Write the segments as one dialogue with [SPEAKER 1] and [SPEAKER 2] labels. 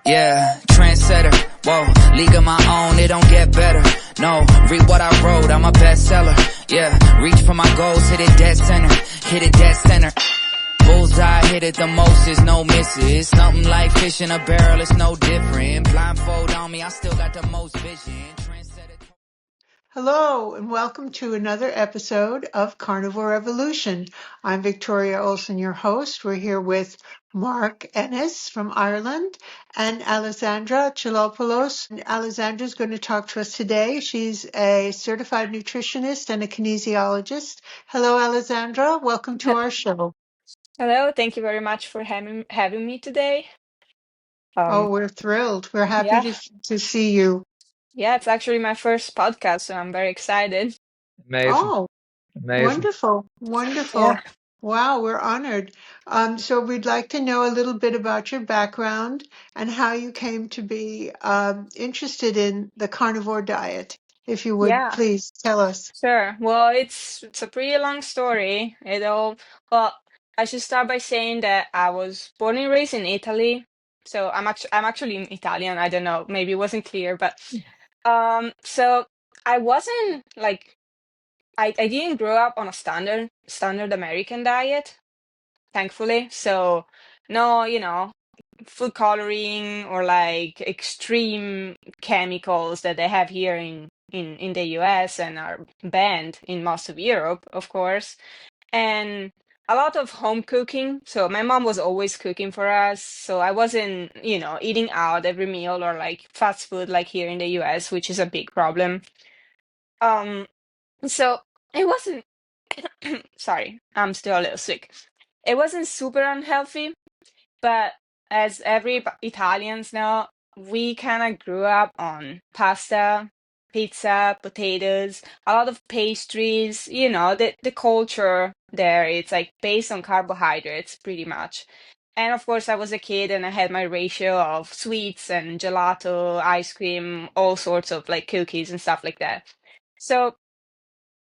[SPEAKER 1] Yeah, trendsetter, whoa, league of my own, it don't get better. No, read what I wrote, I'm a bestseller. Yeah, reach for my goals, hit it dead center, hit it dead center. Bullseye, hit it the most, is no misses. Something like fish in a barrel, it's no different. Blindfold on me, I still got the most vision. Trendsetter.
[SPEAKER 2] Hello, and welcome to another episode of Carnivore Evolution. I'm Victoria Olson, your host. We're here with Mark Ennis from Ireland and Alessandra Chilopoulos. And Alessandra's going to talk to us today. She's a certified nutritionist and a kinesiologist. Hello, Alessandra. Welcome to our show.
[SPEAKER 3] Hello, thank you very much for having me today.
[SPEAKER 2] Oh,
[SPEAKER 3] Um,
[SPEAKER 2] we're thrilled. We're happy
[SPEAKER 3] yeah,
[SPEAKER 2] to see you.
[SPEAKER 3] yeah, it's actually my first podcast, so I'm very excited.
[SPEAKER 4] Amazing,
[SPEAKER 2] Oh,
[SPEAKER 4] amazing.
[SPEAKER 2] wonderful, wonderful.
[SPEAKER 3] Yeah,
[SPEAKER 2] Wow, we're honored. So we'd like to know a little bit about your background and how you came to be interested in the carnivore diet. If you would
[SPEAKER 3] yeah,
[SPEAKER 2] please tell us.
[SPEAKER 3] sure. Well, it's a pretty long story. Well, I should start by saying that I was born and raised in Italy, so I'm actually Italian. I don't know, maybe it wasn't clear, but so I wasn't like I didn't grow up on a standard American diet, thankfully. So no, food coloring or like extreme chemicals that they have here in the US and are banned in most of Europe, of course. And a lot of home cooking. So my mom was always cooking for us. So I wasn't, eating out every meal or like fast food like here in the US, which is a big problem. Um, so it wasn't, sorry, I'm still a little sick. It wasn't super unhealthy, but as every Italians know, we kind of grew up on pasta, pizza, potatoes, a lot of pastries, the culture there, it's like based on carbohydrates pretty much. And of course, I was a kid and I had my ratio of sweets and gelato, ice cream, all sorts of like cookies and stuff like that. So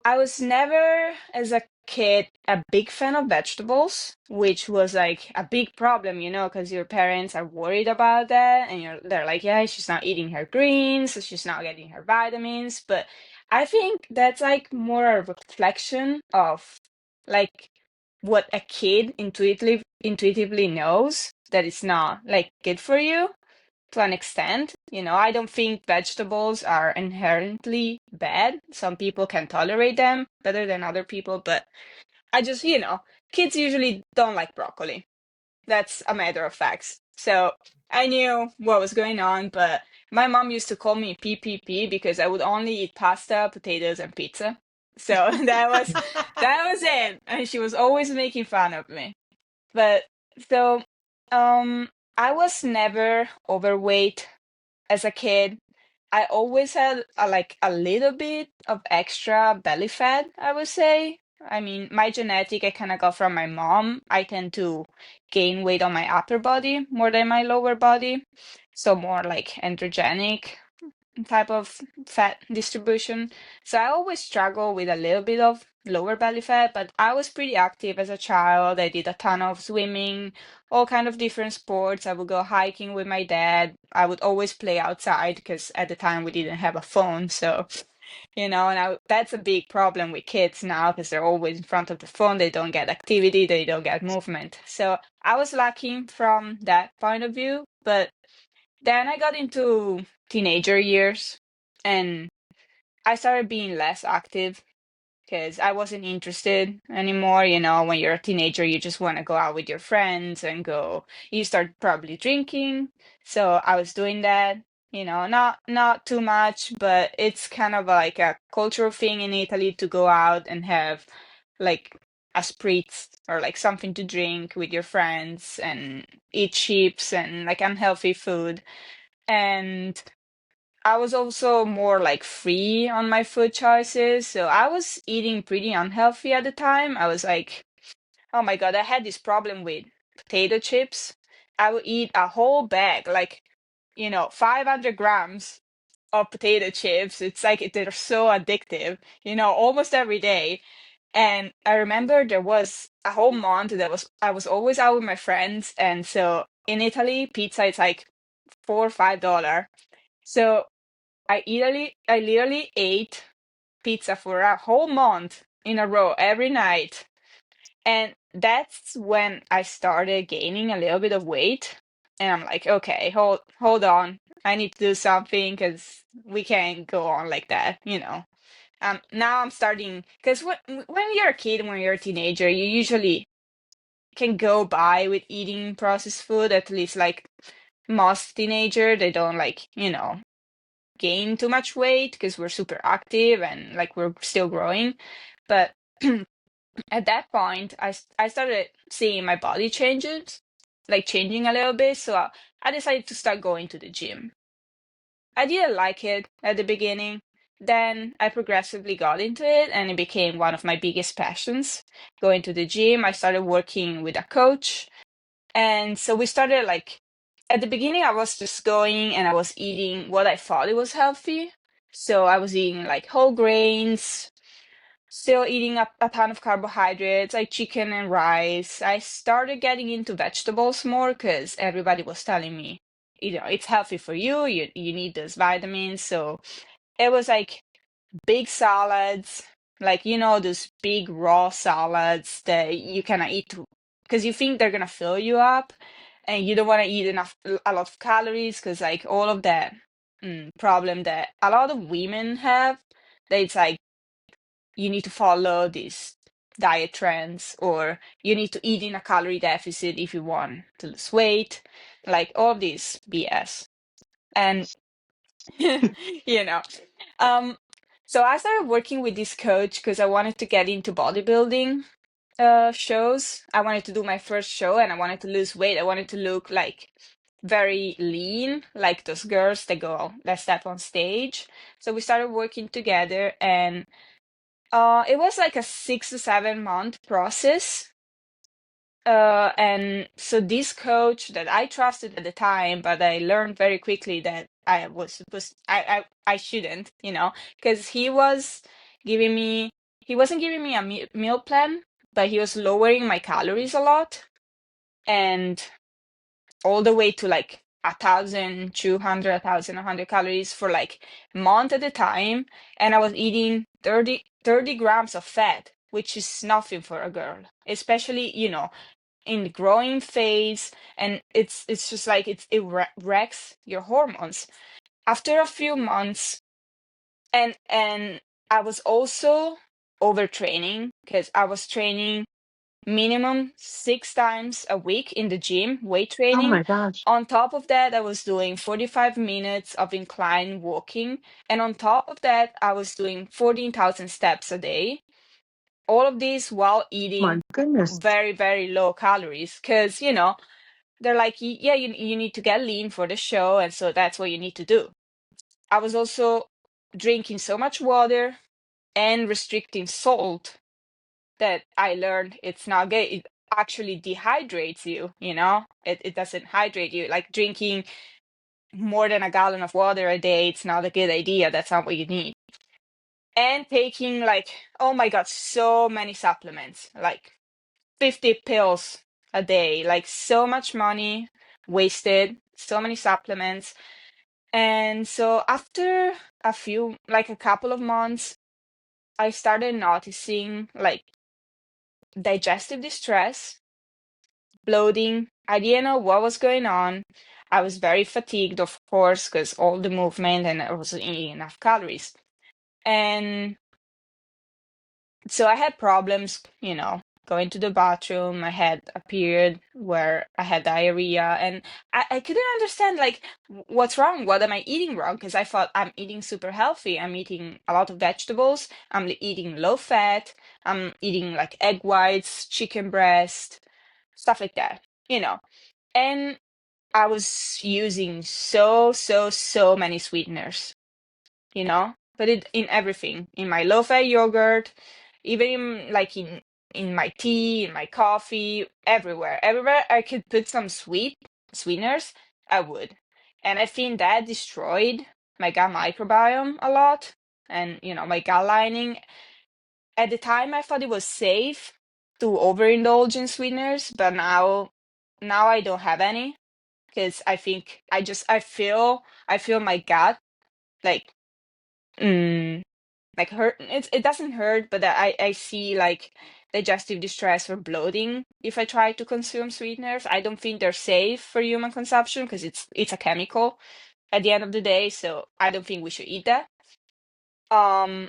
[SPEAKER 3] I was never, as a kid, a big fan of vegetables, which was like a big problem, because your parents are worried about that, and they're like, yeah, she's not eating her greens, so she's not getting her vitamins. But I think that's like more a reflection of like what a kid intuitively knows that it's not like good for you to an extent. I don't think vegetables are inherently bad. Some people can tolerate them better than other people, but I just, kids usually don't like broccoli. That's a matter of facts. So I knew what was going on, but my mom used to call me PPP because I would only eat pasta, potatoes, and pizza. So that was it. And she was always making fun of me. But so I was never overweight as a kid. I always had like a little bit of extra belly fat, I would say. I mean, my genetic I kind of got from my mom. I tend to gain weight on my upper body more than my lower body. So more like androgenic type of fat distribution. So I always struggle with a little bit of lower belly fat, but I was pretty active as a child. I did a ton of swimming, all kind of different sports. I would go hiking with my dad. I would always play outside because at the time we didn't have a phone. So, and that's a big problem with kids now because they're always in front of the phone. They don't get activity, they don't get movement. So I was lucky from that point of view, but then I got into teenager years and I started being less active because I wasn't interested anymore. When you're a teenager, you just want to go out with your friends and you start probably drinking. So I was doing that, not too much, but it's kind of like a cultural thing in Italy to go out and have like a spritz or like something to drink with your friends and eat chips and like unhealthy food. And I was also more like free on my food choices. So I was eating pretty unhealthy at the time. I was like, oh my God, I had this problem with potato chips. I would eat a whole bag, like, 500 grams of potato chips. It's like they're so addictive, almost every day. And I remember there was a whole month that I was always out with my friends. And so in Italy, pizza is like $4 or $5. So I literally ate pizza for a whole month in a row every night. And that's when I started gaining a little bit of weight. And I'm like, okay, hold on. I need to do something because we can't go on like that, you know. Now I'm starting because when you're a kid, when you're a teenager, you usually can go by with eating processed food. At least like most teenager, they don't like, you know, gain too much weight because we're super active and like we're still growing. But at that point, I started seeing my body changes, like changing a little bit. So I decided to start going to the gym. I didn't like it at the beginning. Then I progressively got into it and it became one of my biggest passions. Going to the gym, I started working with a coach. And so we started like, at the beginning, I was just going and I was eating what I thought it was healthy. So I was eating like whole grains, still eating a ton of carbohydrates, like chicken and rice. I started getting into vegetables more because everybody was telling me, you know, it's healthy for you. You need those vitamins. So it was like big salads, like you know, those big raw salads that you cannot eat because you think they're gonna fill you up, and you don't want to eat a lot of calories because like all of that problem that a lot of women have, that it's like you need to follow these diet trends or you need to eat in a calorie deficit if you want to lose weight, like all this BS. And you know, um, so I started working with this coach because I wanted to get into bodybuilding shows. I wanted to do my first show and I wanted to lose weight. I wanted to look like very lean, like those girls that step on stage. So we started working together and it was like a 6 to 7 month process. And so this coach that I trusted at the time, but I learned very quickly that I shouldn't, you know, because he wasn't giving me a meal plan, but he was lowering my calories a lot and all the way to like 1,200, 1,100 calories for like a month at a time. And I was eating 30 grams of fat, which is nothing for a girl, especially, you know, in the growing phase. And it's just like wrecks your hormones. After a few months, and I was also overtraining because I was training minimum 6 times a week in the gym, weight
[SPEAKER 2] Oh
[SPEAKER 3] training.
[SPEAKER 2] my gosh.
[SPEAKER 3] On top of that, I was doing 45 minutes of incline walking. And on top of that, I was doing 14,000 steps a day. All of this while
[SPEAKER 2] My
[SPEAKER 3] eating
[SPEAKER 2] goodness.
[SPEAKER 3] very, very low calories. Because, you know, they're like, yeah, you need to get lean for the show. And so that's what you need to do. I was also drinking so much water and restricting salt that I learned it's not good. It actually dehydrates you, you know? It doesn't hydrate you. Like drinking more than a gallon of water a day, it's not a good idea. That's not what you need. And taking like, oh my God, so many supplements, like 50 pills a day, like so much money wasted, so many supplements. And so after like a couple of months, I started noticing like digestive distress, bloating. I didn't know what was going on. I was very fatigued, of course, because all the movement and I wasn't eating enough calories. And so I had problems, you know, going to the bathroom. I had a period where I had diarrhea and I couldn't understand like what's wrong? What am I eating wrong? Because I thought I'm eating super healthy. I'm eating a lot of vegetables. I'm eating low fat. I'm eating like egg whites, chicken breast, stuff like that, you know. And I was using so many sweeteners, you know, but it in everything, in my low-fat yogurt, even in my tea, in my coffee, everywhere. Everywhere I could put some sweeteners, I would. And I think that destroyed my gut microbiome a lot and, you know, my gut lining. At the time, I thought it was safe to overindulge in sweeteners, but now I don't have any. because I think I feel my gut like like hurt. It doesn't hurt, but I see like digestive distress or bloating if I try to consume sweeteners. I don't think they're safe for human consumption because it's a chemical at the end of the day, so I don't think we should eat that. Um,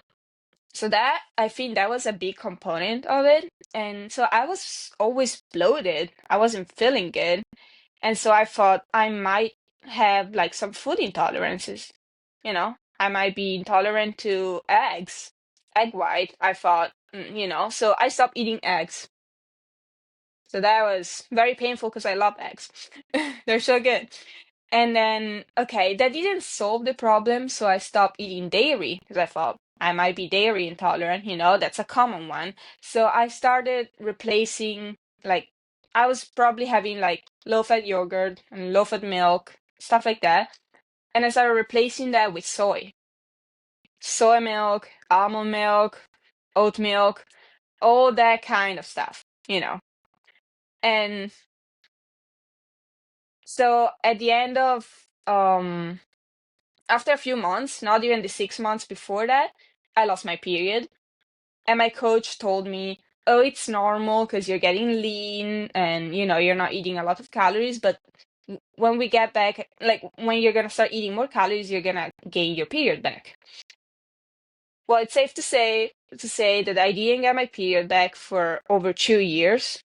[SPEAKER 3] so that I think that was a big component of it. And so I was always bloated. I wasn't feeling good. And so I thought I might have like some food intolerances. I might be intolerant to eggs, egg white. I thought, so I stopped eating eggs. So that was very painful because I love eggs. They're so good. And then, okay, that didn't solve the problem. So I stopped eating dairy because I thought I might be dairy intolerant. That's a common one. So I started replacing, like, I was probably having like low fat yogurt and low fat milk, stuff like that. And I started replacing that with soy milk, almond milk, oat milk, all that kind of stuff. And so at the end of after a few months, not even the 6 months before that, I lost my period. And my coach told me, oh, it's normal because you're getting lean and you're not eating a lot of calories, but when we get back, like when you're gonna start eating more calories, you're gonna gain your period back. Well, it's safe to say that I didn't get my period back for over 2 years.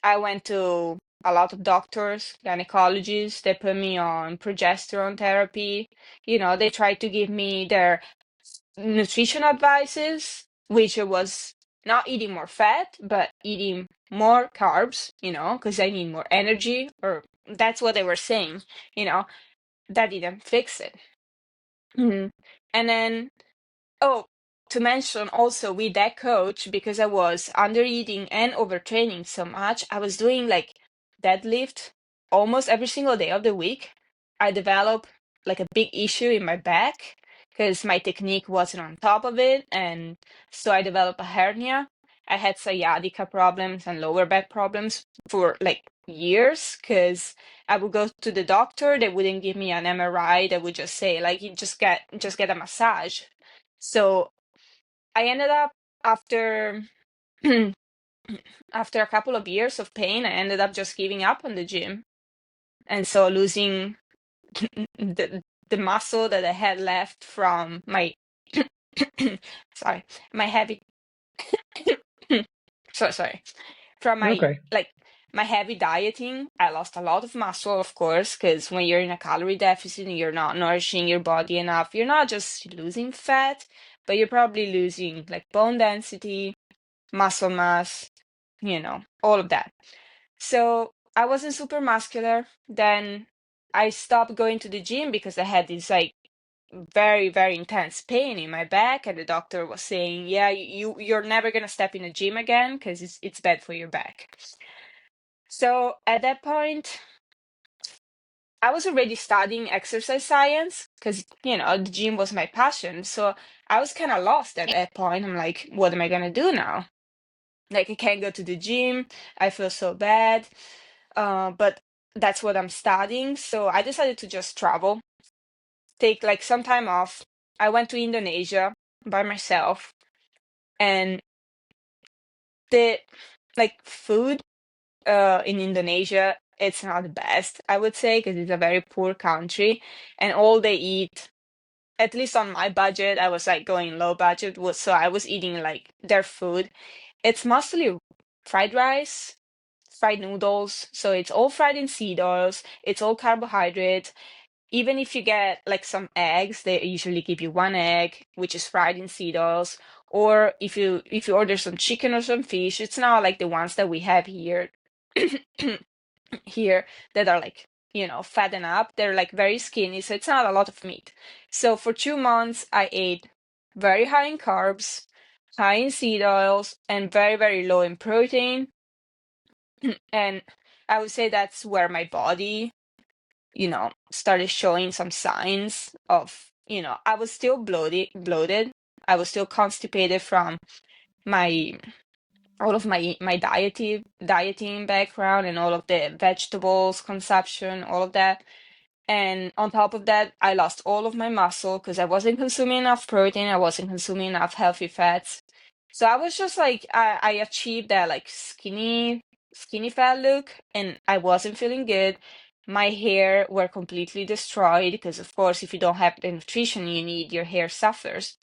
[SPEAKER 3] I went to a lot of doctors, gynecologists. They put me on progesterone therapy. They tried to give me their nutrition advices, which was not eating more fat, but eating more carbs, because I need more energy, or that's what they were saying. That didn't fix it. Mhm. And then, oh, to mention also with that coach, because I was under eating and overtraining so much, I was doing like deadlift almost every single day of the week. I developed like a big issue in my back because my technique wasn't on top of it. And so I developed a hernia. I had sciatica problems and lower back problems for like years because I would go to the doctor, they wouldn't give me an MRI, they would just say like you just get a massage. So I ended up after after a couple of years of pain, I ended up just giving up on the gym. And so losing the muscle that I had left from my sorry, my heavy so sorry. From my
[SPEAKER 4] Okay.
[SPEAKER 3] like my heavy dieting, I lost a lot of muscle, of course, because when you're in a calorie deficit and you're not nourishing your body enough, you're not just losing fat, but you're probably losing like bone density, muscle mass, all of that. So I wasn't super muscular. Then I stopped going to the gym because I had this like very, very intense pain in my back, and the doctor was saying, "Yeah, you're never gonna step in a gym again because it's bad for your back." So at that point, I was already studying exercise science because the gym was my passion. So I was kind of lost at that point. I'm like, what am I gonna do now? Like I can't go to the gym. I feel so bad. But that's what I'm studying. So I decided to just travel, take like some time off. I went to Indonesia by myself, and the like food in Indonesia, it's not the best, I would say, because it's a very poor country, and all they eat, at least on my budget, I was like going low budget, was so I was eating like their food. It's mostly fried rice, fried noodles, so it's all fried in seed oils, it's all carbohydrate. Even if you get like some eggs, they usually give you one egg, which is fried in seed oils. Or if you order some chicken or some fish, it's not like the ones that we have here here that are like, fatten up. They're like very skinny, so it's not a lot of meat. So for 2 months, I ate very high in carbs, high in seed oils, and very, very low in protein. And I would say that's where my body started showing some signs of, I was still bloated. I was still constipated from my all of my dieting background and all of the vegetables consumption, all of that. And on top of that, I lost all of my muscle because I wasn't consuming enough protein, I wasn't consuming enough healthy fats. So I was just like, I achieved that like skinny fat look, and I wasn't feeling good. My hair were completely destroyed because, of course, if you don't have the nutrition you need, your hair suffers.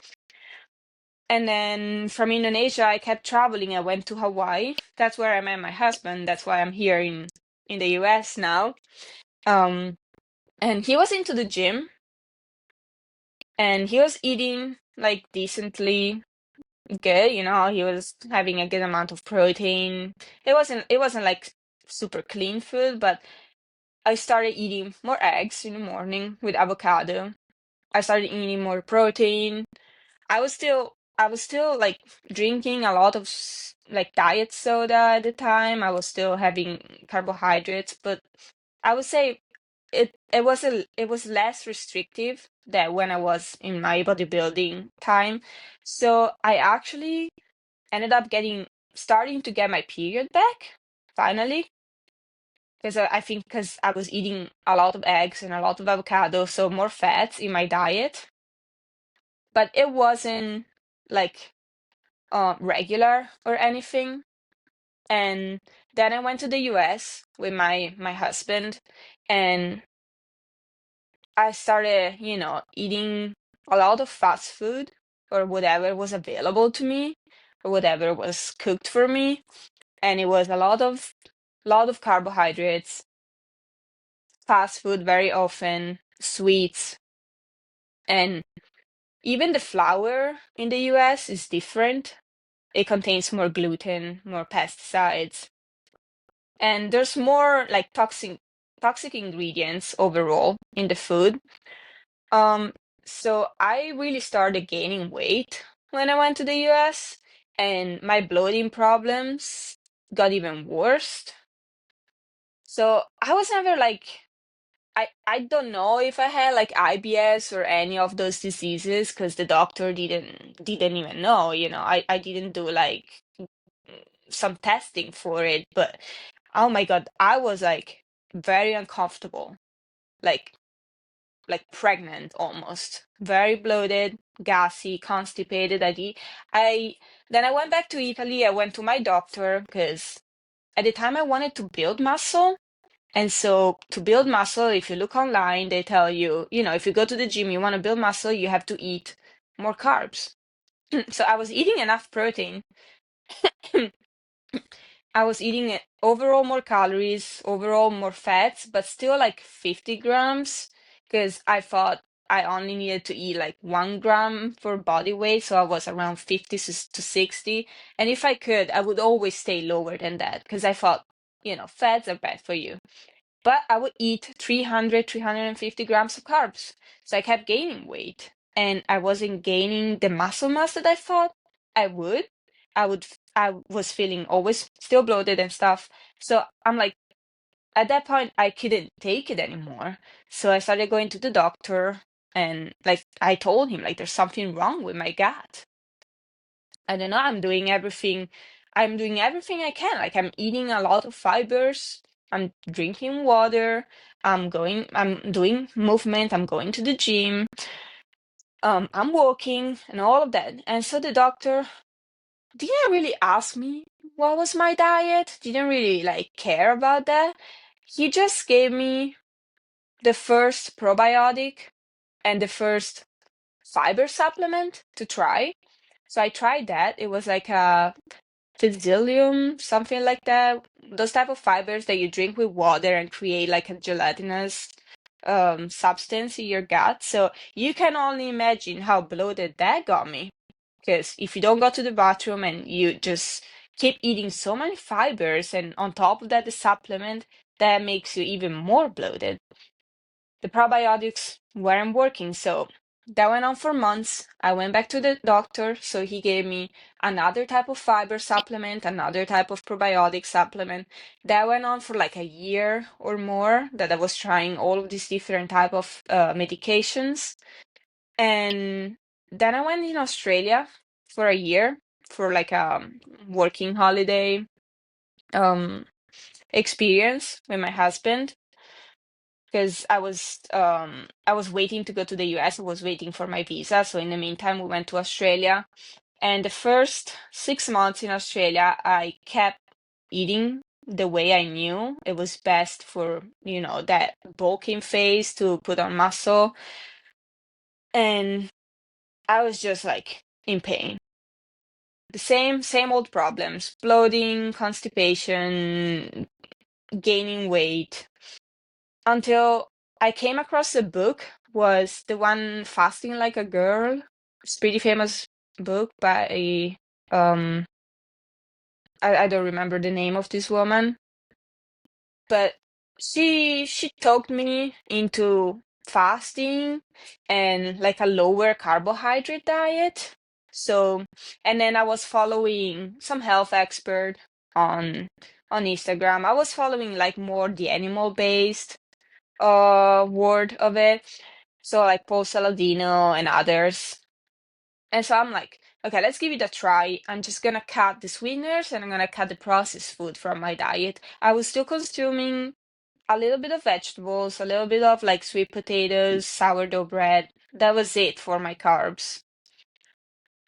[SPEAKER 3] And then from Indonesia, I kept traveling. I went to Hawaii. That's where I met my husband. That's why I'm here in the US now. Um, and he was into the gym, and he was eating like decently good, you know, he was having a good amount of protein. It wasn't like super clean food, but I started eating more eggs in the morning with avocado. I started eating more protein. I was still like drinking a lot of like diet soda at the time. I was still having carbohydrates, but I would say it was less restrictive than when I was in my bodybuilding time. So I actually ended up starting to get my period back finally, because I think because I was eating a lot of eggs and a lot of avocado, so more fats in my diet, but it wasn't like regular or anything. And then I went to the US with my husband, and I started, eating a lot of fast food or whatever was available to me or whatever was cooked for me. And it was a lot of carbohydrates, fast food very often, sweets, and even the flour in the US is different. It contains more gluten, more pesticides, and there's more like toxic ingredients overall in the food. Um, so I really started gaining weight when I went to the US, and my bloating problems got even worse. So I was never like, I don't know if I had like IBS or any of those diseases because the doctor didn't even know, I didn't do like some testing for it, but oh my God, I was like very uncomfortable, like pregnant almost, very bloated, gassy, constipated. I then I went back to Italy. I went to my doctor because at the time I wanted to build muscle. And so to build muscle, if you look online, they tell you, if you go to the gym, you want to build muscle, you have to eat more carbs. So I was eating enough protein. I was eating overall more calories, overall more fats, but still like 50 grams because I thought I only needed to eat like 1 gram for body weight. So I was around 50 to 60. And if I could, I would always stay lower than that because I thought, fats are bad for you. But I would eat 350 grams of carbs. So I kept gaining weight, and I wasn't gaining the muscle mass that I thought I would. I was feeling always still bloated and stuff. So I'm like, at that point, I couldn't take it anymore. So I started going to the doctor, and like I told him, like, there's something wrong with my gut. I don't know, I'm doing everything I can. Like I'm eating a lot of fibers, I'm drinking water, I'm doing movement, I'm going to the gym, I'm walking and all of that. And so the doctor didn't really ask me what was my diet, didn't really like care about that. He just gave me the first probiotic and the first fiber supplement to try. So I tried that. It was like a psyllium, something like that. Those type of fibers that you drink with water and create like a gelatinous substance in your gut. So you can only imagine how bloated that got me. Because if you don't go to the bathroom and you just keep eating so many fibers, and on top of that, the supplement, that makes you even more bloated. The probiotics weren't working, so that went on for months. I went back to the doctor, so he gave me another type of fiber supplement, another type of probiotic supplement. That went on for like a year or more that I was trying all of these different type of medications. And then I went in Australia for a year for like a working holiday um experience with my husband, because I was waiting to go to the US. I was waiting for my visa. So in the meantime, we went to Australia. And the first 6 months in Australia, I kept eating the way I knew it was best for, that bulking phase, to put on muscle. And I was just like in pain. The same old problems: bloating, constipation, gaining weight. Until I came across a book, was the one Fasting Like a Girl. It's a pretty famous book by um I don't remember the name of this woman, but she talked me into fasting and like a lower carbohydrate diet. So, and then I was following some health expert on Instagram. I was following like more the animal based word of it. So like Paul Saladino and others. And so I'm like, okay, let's give it a try. I'm just gonna cut the sweeteners and I'm gonna cut the processed food from my diet. I was still consuming a little bit of vegetables, a little bit of like sweet potatoes, sourdough bread. That was it for my carbs.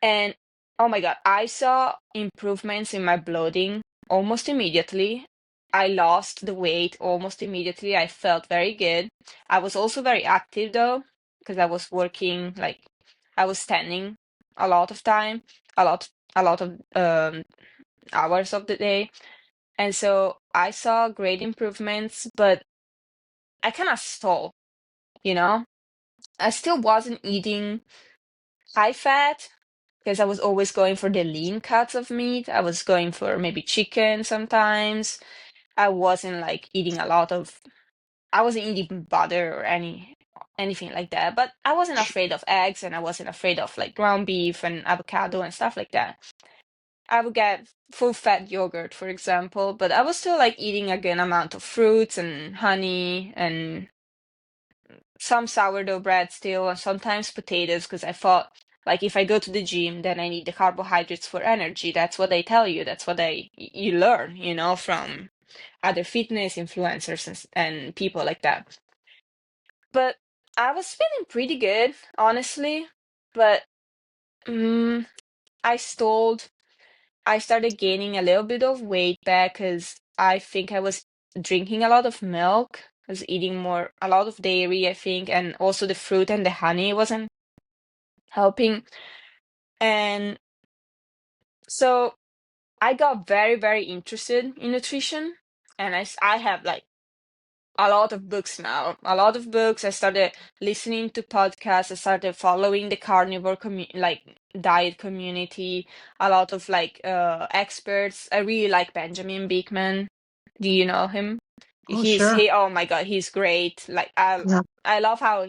[SPEAKER 3] And oh my God, I saw improvements in my bloating almost immediately. I lost the weight almost immediately. I felt very good. I was also very active though, because I was working, like I was standing a lot of time, a lot of hours of the day. And so I saw great improvements, but I kind of stalled, you know? I still wasn't eating high fat, because I was always going for the lean cuts of meat. I was going for maybe chicken sometimes. I wasn't like eating a lot of, I wasn't eating butter or anything like that. But I wasn't afraid of eggs, and I wasn't afraid of like ground beef and avocado and stuff like that. I would get full fat yogurt, for example, but I was still like eating a good amount of fruits and honey and some sourdough bread still, and sometimes potatoes, because I thought, like, if I go to the gym, then I need the carbohydrates for energy. That's what they tell you. That's what you learn, from other fitness influencers and people like that. But I was feeling pretty good, honestly. But I stalled. I started gaining a little bit of weight back because I think I was drinking a lot of milk. I was eating a lot of dairy, I think, and also the fruit and the honey wasn't helping. And so I got very, very interested in nutrition. And I have like a lot of books now, a lot of books. I started listening to podcasts. I started following the carnivore diet community, a lot of like experts. I really like Benjamin Beekman. Do you know him?
[SPEAKER 2] Oh, sure.
[SPEAKER 3] Oh my God, he's great. Like
[SPEAKER 2] Yeah.
[SPEAKER 3] I love how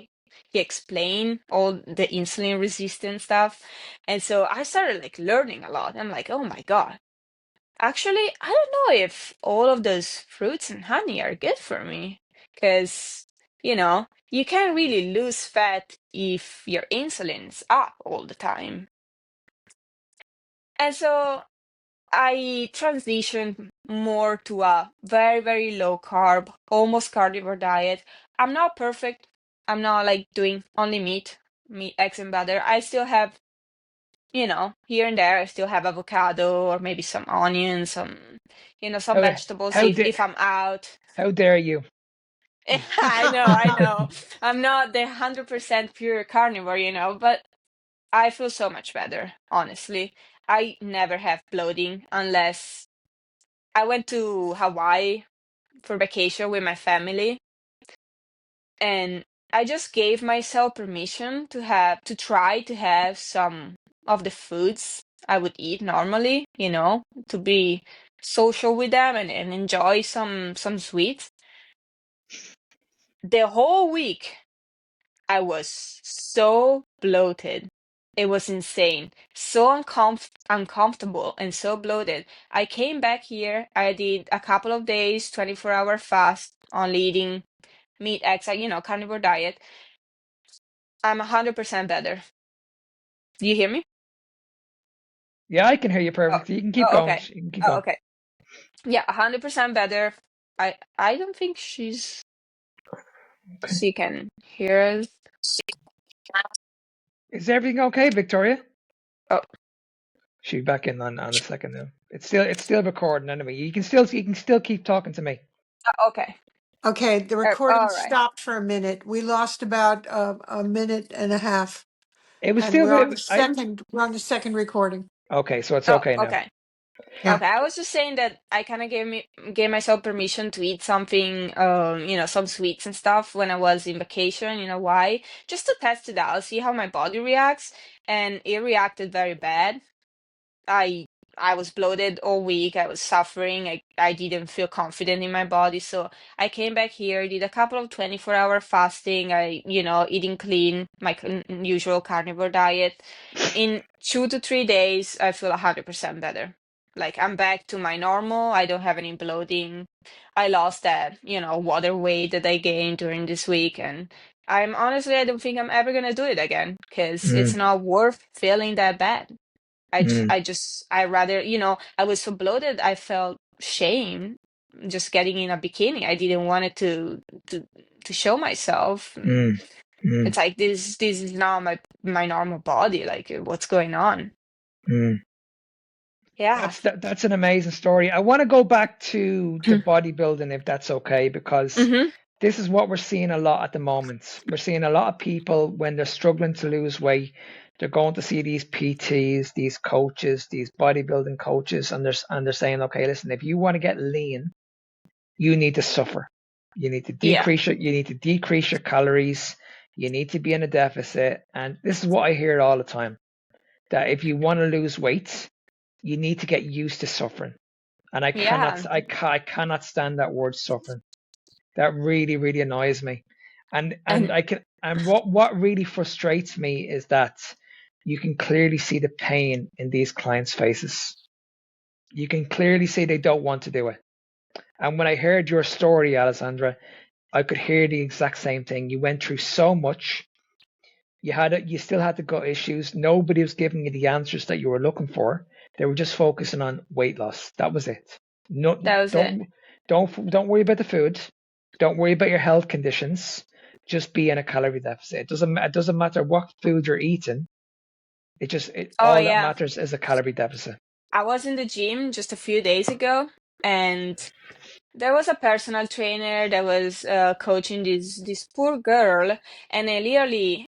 [SPEAKER 3] he explained all the insulin resistant stuff. And so I started like learning a lot. I'm like, oh my God. Actually, I don't know if all of those fruits and honey are good for me, because, you can't really lose fat if your insulin's up all the time. And so I transitioned more to a very, very low carb, almost carnivore diet. I'm not perfect. I'm not like doing only meat, eggs, and butter. I still have, here and there, I still have avocado or maybe some onions, some
[SPEAKER 4] How
[SPEAKER 3] vegetables
[SPEAKER 4] how
[SPEAKER 3] if
[SPEAKER 4] dare
[SPEAKER 3] I'm out.
[SPEAKER 4] how dare you?
[SPEAKER 3] I know. I'm not the 100% pure carnivore, but I feel so much better, honestly. I never have bloating unless I went to Hawaii for vacation with my family, and I just gave myself permission to try to have some of the foods I would eat normally, to be social with them and enjoy some sweets. The whole week I was so bloated. It was insane. So uncomfortable and so bloated. I came back here. I did a couple of days, 24-hour fast, only eating meat, eggs, carnivore diet. I'm 100% better. Do you hear me?
[SPEAKER 4] Yeah, I can hear you
[SPEAKER 3] Oh,
[SPEAKER 4] perfectly. You can keep
[SPEAKER 3] oh,
[SPEAKER 4] going.
[SPEAKER 3] okay.
[SPEAKER 4] You can keep
[SPEAKER 3] Oh,
[SPEAKER 4] going.
[SPEAKER 3] okay. Yeah, 100% better. I don't think
[SPEAKER 4] Okay.
[SPEAKER 3] she can hear us.
[SPEAKER 4] Is everything okay, Victoria?
[SPEAKER 3] Oh,
[SPEAKER 4] She'll be back in on a second now. It's still recording anyway. You can still keep talking to me.
[SPEAKER 3] okay.
[SPEAKER 2] Okay, the recording
[SPEAKER 3] All right.
[SPEAKER 2] stopped for a minute. We lost about a minute and a half,
[SPEAKER 4] It was
[SPEAKER 2] and
[SPEAKER 4] still
[SPEAKER 2] we're on the second recording.
[SPEAKER 4] okay, so it's
[SPEAKER 3] Oh,
[SPEAKER 4] okay now.
[SPEAKER 3] okay.
[SPEAKER 2] Yeah.
[SPEAKER 3] Okay, I was just saying that I kind of gave myself permission to eat something, some sweets and stuff when I was in vacation. You know why? Just to test it out, see how my body reacts, and it reacted very bad. I I was bloated all week. I was suffering. I didn't feel confident in my body. So I came back here, did a couple of 24-hour fasting. Eating clean, my usual carnivore diet. In 2 to 3 days, I feel 100% better. Like I'm back to my normal. I don't have any bloating. I lost that, water weight that I gained during this week. And I don't think I'm ever gonna do it again because it's
[SPEAKER 4] Mm,
[SPEAKER 3] not worth feeling that bad.
[SPEAKER 4] mm,
[SPEAKER 3] I rather, I was so bloated, I felt shame just getting in a bikini. I didn't want it to to show myself.
[SPEAKER 4] mm, mm,
[SPEAKER 3] It's like this is not my normal body. Like what's going on?
[SPEAKER 4] mm.
[SPEAKER 3] Yeah.
[SPEAKER 4] That's an amazing story. I want to go back to the bodybuilding if that's okay, because
[SPEAKER 3] Mm-hmm.
[SPEAKER 4] this is what we're seeing a lot at the moment. We're seeing a lot of people when they're struggling to lose weight, they're going to see these PTs, these coaches, these bodybuilding coaches, and they're saying, okay, listen, if you want to get lean, you need to suffer. You need to
[SPEAKER 3] Yeah.
[SPEAKER 4] decrease your calories. You need to be in a deficit. And this is what I hear all the time, that if you want to lose weight, you need to get used to suffering. And
[SPEAKER 3] Yeah.
[SPEAKER 4] I cannot stand that word suffering. That really, really annoys me. And
[SPEAKER 3] And
[SPEAKER 4] I can, and what really frustrates me is that you can clearly see the pain in these clients' faces. You can clearly see they don't want to do it. And when I heard your story, Alessandra, I could hear the exact same thing. You went through so much. You still had the gut issues. Nobody was giving you the answers that you were looking for. They were just focusing on weight loss. That was it. No,
[SPEAKER 3] that was it.
[SPEAKER 4] don't worry about the food. Don't worry about your health conditions. Just be in a calorie deficit. It doesn't matter what food you're eating.
[SPEAKER 3] Oh
[SPEAKER 4] All that
[SPEAKER 3] yeah.
[SPEAKER 4] matters is a calorie deficit.
[SPEAKER 3] I was in the gym just a few days ago, and there was a personal trainer that was coaching this poor girl, and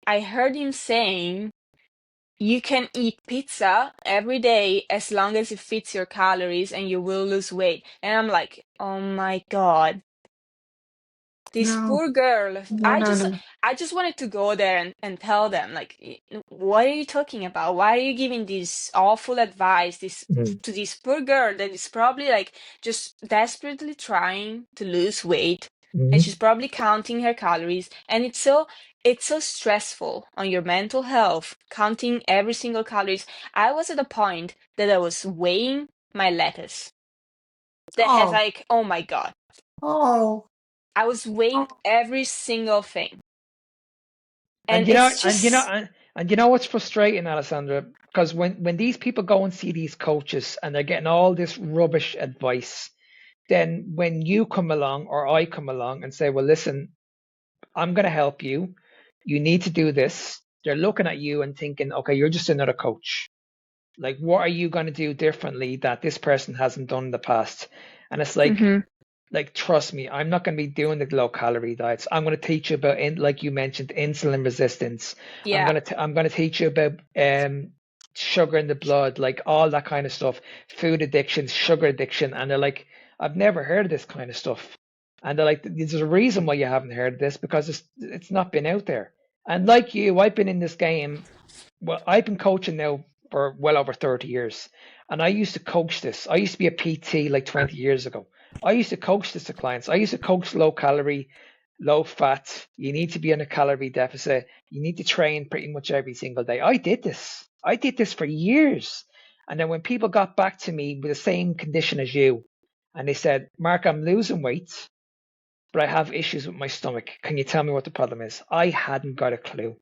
[SPEAKER 3] I heard him saying, "You can eat pizza every day as long as it fits your calories, and you will lose weight." And I'm like, "Oh my God, this
[SPEAKER 2] No,
[SPEAKER 3] poor girl."
[SPEAKER 2] no, no, no.
[SPEAKER 3] I just wanted to go there and tell them, like, what are you talking about? Why are you giving this awful advice
[SPEAKER 4] Mm,
[SPEAKER 3] to this poor girl that is probably like just desperately trying to lose weight, and she's
[SPEAKER 4] mm,
[SPEAKER 3] probably counting her calories, and it's so stressful on your mental health, counting every single calories. I was at a point that I was weighing my lettuce. That has
[SPEAKER 2] Oh,
[SPEAKER 3] like, oh my God.
[SPEAKER 2] oh,
[SPEAKER 3] I was weighing
[SPEAKER 2] oh,
[SPEAKER 3] every single thing.
[SPEAKER 4] And
[SPEAKER 3] And
[SPEAKER 4] you know,
[SPEAKER 3] it's
[SPEAKER 4] and you know,
[SPEAKER 3] just,
[SPEAKER 4] and you know what's frustrating, Alessandra? Because when these people go and see these coaches and they're getting all this rubbish advice, then when you come along or I come along and say, well, listen, I'm going to help you. You need to do this. They're looking at you and thinking, okay, you're just another coach. Like, what are you going to do differently that this person hasn't done in the past? And it's
[SPEAKER 3] hmm
[SPEAKER 4] like trust me, I'm not going to be doing the low calorie diets. I'm going to teach you about, like you mentioned, insulin resistance.
[SPEAKER 3] yeah,
[SPEAKER 4] I'm going to teach you about sugar in the blood, like all that kind of stuff, food addiction, sugar addiction. And they're like, I've never heard of this kind of stuff. And they're like, there's a reason why you haven't heard of this, because it's not been out there. And like you, I've been in this game. Well, I've been coaching now for well over 30 years. And I used to coach this. I used to be a PT like 20 years ago. I used to coach this to clients. I used to coach low calorie, low fat. You need to be in a calorie deficit. You need to train pretty much every single day. I did this. I did this for years. And then when people got back to me with the same condition as you, and they said, Mark, I'm losing weight, but I have issues with my stomach. Can you tell me what the problem is? I hadn't got a clue.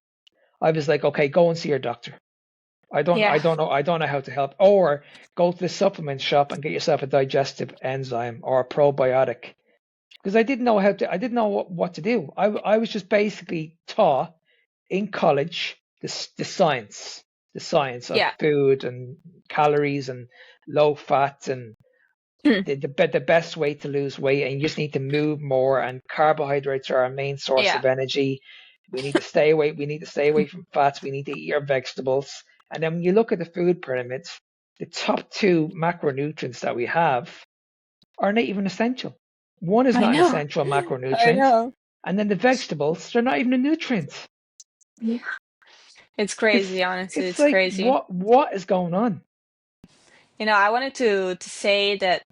[SPEAKER 4] I was like, okay, go and see your doctor.
[SPEAKER 3] Yeah.
[SPEAKER 4] I don't know how to help. Or go to the supplement shop and get yourself a digestive enzyme or a probiotic. Because I didn't know what to do. I was just basically taught in college the science of
[SPEAKER 3] Yeah.
[SPEAKER 4] food and calories and low fat and the best way to lose weight, and you just need to move more, and carbohydrates are our main source
[SPEAKER 3] Yeah.
[SPEAKER 4] of energy. We need to stay away from fats, we need to eat our vegetables. And then when you look at the food pyramids, the top two macronutrients that we have are not even essential. One is
[SPEAKER 3] I
[SPEAKER 4] not an
[SPEAKER 3] know.
[SPEAKER 4] essential
[SPEAKER 3] I
[SPEAKER 4] macronutrient,
[SPEAKER 3] know.
[SPEAKER 4] and then the vegetables, they're not even a nutrient.
[SPEAKER 3] Yeah. It's crazy, honestly.
[SPEAKER 4] It's
[SPEAKER 3] It's
[SPEAKER 4] like
[SPEAKER 3] crazy.
[SPEAKER 4] what is going on?
[SPEAKER 3] I wanted to say that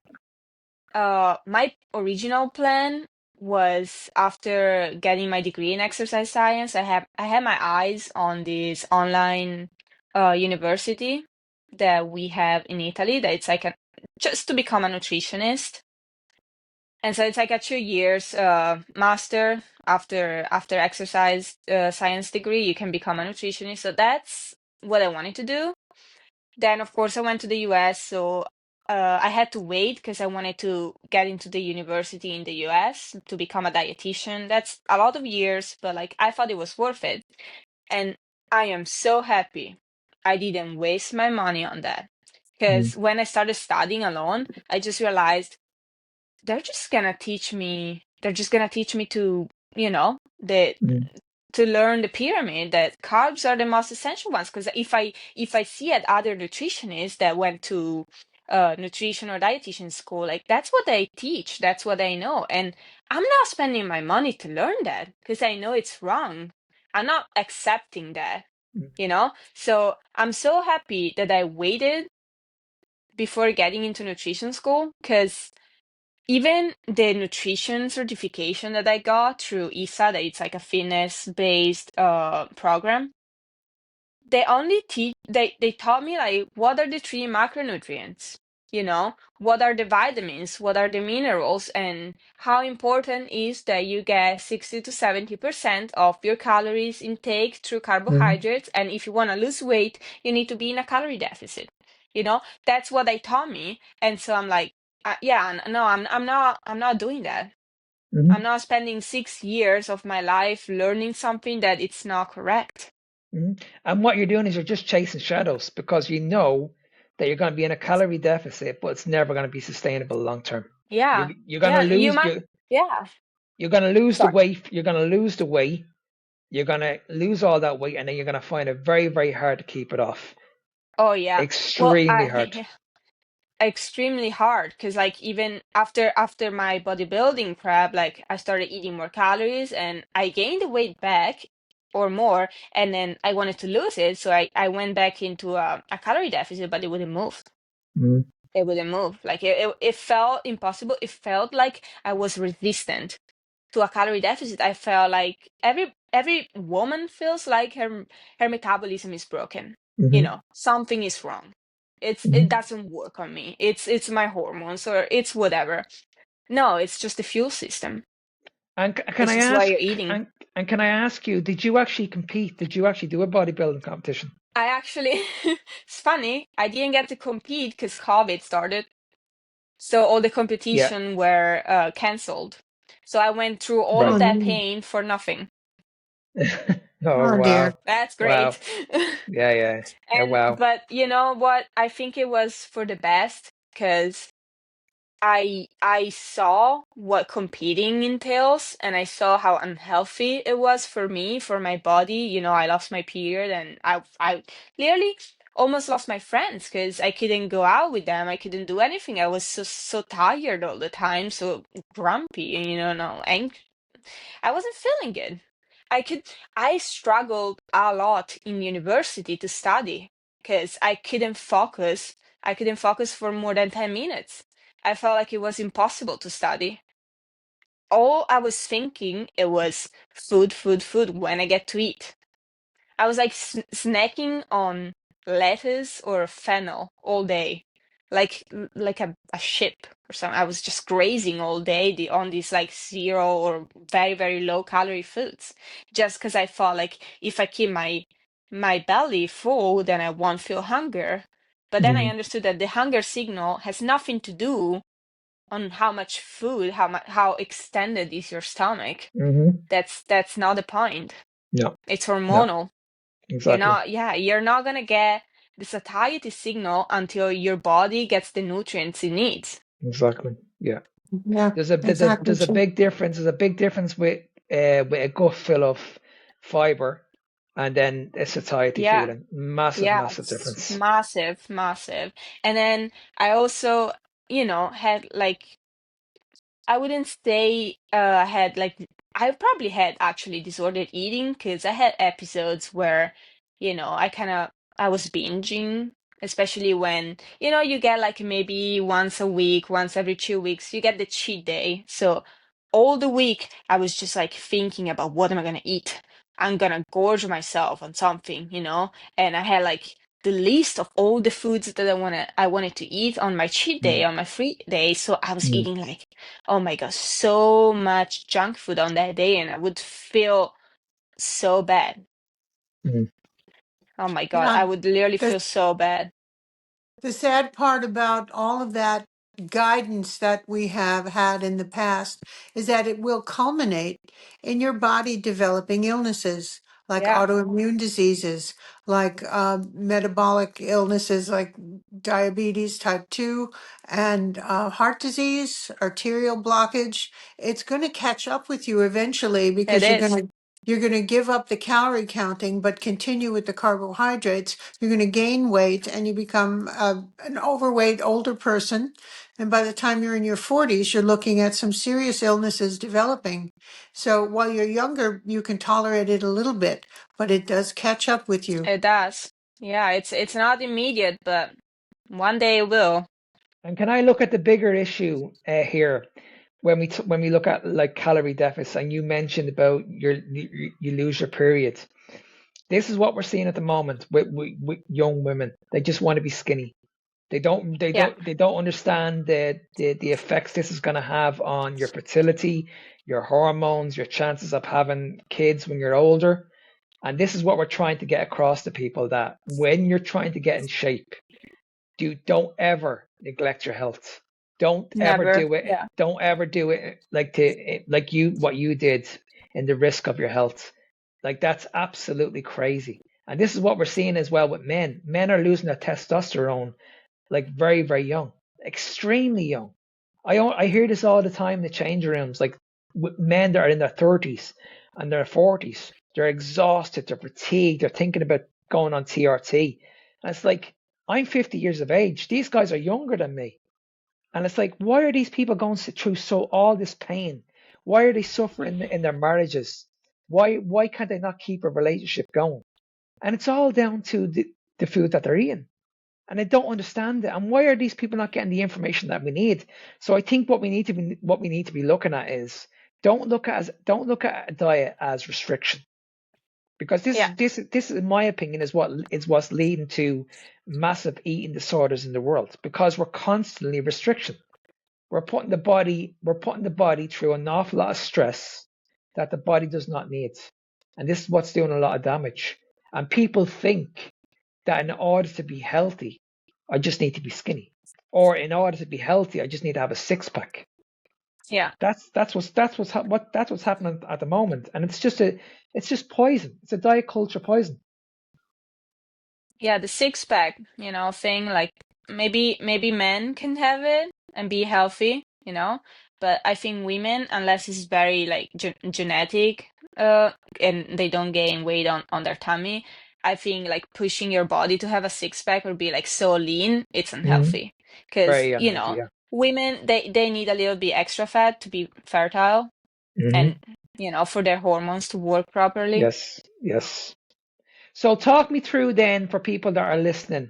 [SPEAKER 3] my original plan was, after getting my degree in exercise science, I had my eyes on this online university that we have in Italy, that it's like just to become a nutritionist. And so it's like a 2 years master after exercise science degree, you can become a nutritionist. So that's what I wanted to do. Then, of course, I went to the US, so I had to wait because I wanted to get into the university in the US to become a dietitian. That's a lot of years, but like I thought it was worth it. And I am so happy I didn't waste my money on that.
[SPEAKER 4] Mm,
[SPEAKER 3] Because when I started studying alone, I just realized they're just gonna teach me to, the
[SPEAKER 4] mm,
[SPEAKER 3] to learn the pyramid, that carbs are the most essential ones. Because if I see at other nutritionists that went to nutrition or dietitian school, like that's what they teach, that's what I know, and I'm not spending my money to learn that because I know it's wrong. I'm not accepting that,
[SPEAKER 4] mm,
[SPEAKER 3] so I'm so happy that I waited before getting into nutrition school, because even the nutrition certification that I got through ISA, that it's like a fitness-based program, they taught me like what are the three macronutrients, what are the vitamins, what are the minerals, and how important is that you get 60 to 70% of your calories intake through
[SPEAKER 4] mm,
[SPEAKER 3] carbohydrates, and if you want to lose weight, you need to be in a calorie deficit. That's what they taught me, and so I'm like, yeah, no, I'm not doing that. I'm
[SPEAKER 4] mm,
[SPEAKER 3] not spending 6 years of my life learning something that it's not correct.
[SPEAKER 4] mm. And what you're doing is you're just chasing shadows because you know that you're going to be in a calorie deficit, but it's never going to be sustainable long term.
[SPEAKER 3] Yeah.
[SPEAKER 4] You're going to
[SPEAKER 3] Yeah, you
[SPEAKER 4] lose
[SPEAKER 3] might. Yeah.
[SPEAKER 4] you're going to lose the
[SPEAKER 3] Sorry.
[SPEAKER 4] weight. You're going to lose the weight. You're going to lose all that weight, and then you're going to find it very, very hard to keep it off.
[SPEAKER 3] Oh, yeah. Well,
[SPEAKER 4] Extremely hard.
[SPEAKER 3] extremely hard, because like even after my bodybuilding prep, like I started eating more calories and I gained the weight back or more, and then I wanted to lose it, so I went back into a calorie deficit, but it wouldn't move.
[SPEAKER 4] Mm,
[SPEAKER 3] It wouldn't move. Like it felt impossible. It felt like I was resistant to a calorie deficit. I felt like every woman feels like her metabolism is broken.
[SPEAKER 4] mhm,
[SPEAKER 3] Something is wrong. It
[SPEAKER 4] mhm.
[SPEAKER 3] doesn't work on me. It's my hormones, or it's whatever. No, it's just the fuel system.
[SPEAKER 4] And
[SPEAKER 3] It's just why you're eating.
[SPEAKER 4] and can I ask you, did you actually compete? Did you actually do a bodybuilding competition?
[SPEAKER 3] I actually, it's funny. I didn't get to compete because COVID started, so all the
[SPEAKER 4] Yeah,
[SPEAKER 3] competition were canceled. So I went through all
[SPEAKER 2] Oh
[SPEAKER 3] of
[SPEAKER 4] right.
[SPEAKER 3] that
[SPEAKER 2] no.
[SPEAKER 3] pain for nothing.
[SPEAKER 4] Oh
[SPEAKER 2] Oh dear.
[SPEAKER 4] wow.
[SPEAKER 3] That's
[SPEAKER 4] Wow.
[SPEAKER 3] great.
[SPEAKER 4] Yeah, yeah. Yeah,
[SPEAKER 3] And
[SPEAKER 4] wow.
[SPEAKER 3] but you know what? I think it was for the best, because I saw what competing entails, and I saw how unhealthy it was for me, for my body. I lost my period, and I literally almost lost my friends because I couldn't go out with them. I couldn't do anything. I was so tired all the time, so grumpy, and no, I wasn't feeling good. I struggled a lot in university to study because I couldn't focus. I couldn't focus for more than 10 minutes. I felt like it was impossible to study. All I was thinking, it was food, food, food, when I get to eat. I was like snacking on lettuce or fennel all day, like a ship or something. I was just grazing all day on these like zero or very, very low calorie foods, just because I thought like if I keep my belly full, then I won't feel hunger. But then I
[SPEAKER 4] Hmm.
[SPEAKER 3] understood that the hunger signal has nothing to do on how much food, how extended is your stomach.
[SPEAKER 4] Hmm.
[SPEAKER 3] That's not the point.
[SPEAKER 4] No,
[SPEAKER 3] It's
[SPEAKER 4] no,
[SPEAKER 3] hormonal.
[SPEAKER 4] exactly,
[SPEAKER 3] You're not gonna get the satiety signal until your body gets the nutrients it needs.
[SPEAKER 4] exactly. Yeah.
[SPEAKER 2] Yeah,
[SPEAKER 4] There's a
[SPEAKER 2] exactly.
[SPEAKER 4] big difference. There's a big difference with a gut full of fiber and then a satiety
[SPEAKER 3] Yeah,
[SPEAKER 4] feeling. Massive,
[SPEAKER 3] yeah,
[SPEAKER 4] massive
[SPEAKER 3] it's
[SPEAKER 4] difference.
[SPEAKER 3] massive, massive. And then I also, had like I wouldn't say had like I probably had actually disordered eating because I had episodes where, I was binging, especially when, you get like maybe once a week, once every 2 weeks, you get the cheat day. So all the week I was just like thinking about what am I gonna eat? I'm gonna gorge myself on something, And I had like the list of all the foods that I wanted to eat on my cheat day,
[SPEAKER 4] Mm,
[SPEAKER 3] on my free day. So I was
[SPEAKER 4] mm,
[SPEAKER 3] eating like, oh my God, so much junk food on that day, and I would feel so bad.
[SPEAKER 4] mm,
[SPEAKER 3] Oh my God,
[SPEAKER 2] Yeah.
[SPEAKER 3] I would literally
[SPEAKER 2] The
[SPEAKER 3] feel so bad.
[SPEAKER 2] The sad part about all of that guidance that we have had in the past is that it will culminate in your body developing illnesses like
[SPEAKER 3] Yeah,
[SPEAKER 2] autoimmune diseases, like metabolic illnesses like diabetes type 2 and heart disease, arterial blockage. It's going to catch up with you eventually
[SPEAKER 3] it
[SPEAKER 2] because
[SPEAKER 3] is.
[SPEAKER 2] you're going to give up the calorie counting but continue with the carbohydrates. You're going to gain weight and you become an overweight older person. And by the time you're in your 40s, you're looking at some serious illnesses developing. So while you're younger, you can tolerate it a little bit, but it does catch up with you.
[SPEAKER 3] It does. Yeah, it's not immediate, but one day it will.
[SPEAKER 4] And can I look at the bigger issue here when when we look at like calorie deficits? And you mentioned about you lose your period. This is what we're seeing at the moment with young women. They just want to be skinny.
[SPEAKER 3] Yeah,
[SPEAKER 4] They don't understand the effects this is going to have on your fertility, your hormones, your chances of having kids when you're older. And this is what we're trying to get across to people, that when you're trying to get in shape, don't ever neglect your health. Don't ever
[SPEAKER 3] never.
[SPEAKER 4] do it.
[SPEAKER 3] Yeah,
[SPEAKER 4] Don't ever do it like what you did in the risk of your health. Like that's absolutely crazy. And this is what we're seeing as well with men. Men are losing their testosterone like very, very young, extremely young. I hear this all the time in the change rooms, like with men that are in their 30s and their 40s. They're exhausted, they're fatigued, they're thinking about going on TRT. And it's like, I'm 50 years of age. These guys are younger than me. And it's like, why are these people going through all this pain? Why are they suffering in their marriages? Why can't they not keep a relationship going? And it's all down to the food that they're eating, and I don't understand it. And why are these people not getting the information that we need? So I think what we need to be looking at is don't look at a diet as restriction, because
[SPEAKER 3] yeah,
[SPEAKER 4] this in my opinion is what's leading to massive eating disorders in the world, because we're constantly restriction. We're putting the body through an awful lot of stress that the body does not need, and this is what's doing a lot of damage. And people think that in order to be healthy, I just need to be skinny, or in order to be healthy, I just need to have a six pack.
[SPEAKER 3] yeah.
[SPEAKER 4] That's what's happening at the moment, and it's just poison. It's a diet culture poison.
[SPEAKER 3] Yeah, the six pack, thing, like maybe men can have it and be healthy, but I think women, unless it's very like genetic, and they don't gain weight on their tummy, I think like pushing your body to have a six pack or be like so lean, it's
[SPEAKER 4] Mm-hmm.
[SPEAKER 3] unhealthy. Because,
[SPEAKER 4] Very unhealthy. Yeah.
[SPEAKER 3] women, they need a little bit extra fat to be fertile and,
[SPEAKER 4] Mm-hmm.
[SPEAKER 3] for their hormones to work properly.
[SPEAKER 4] Yes. Yes. So talk me through then for people that are listening,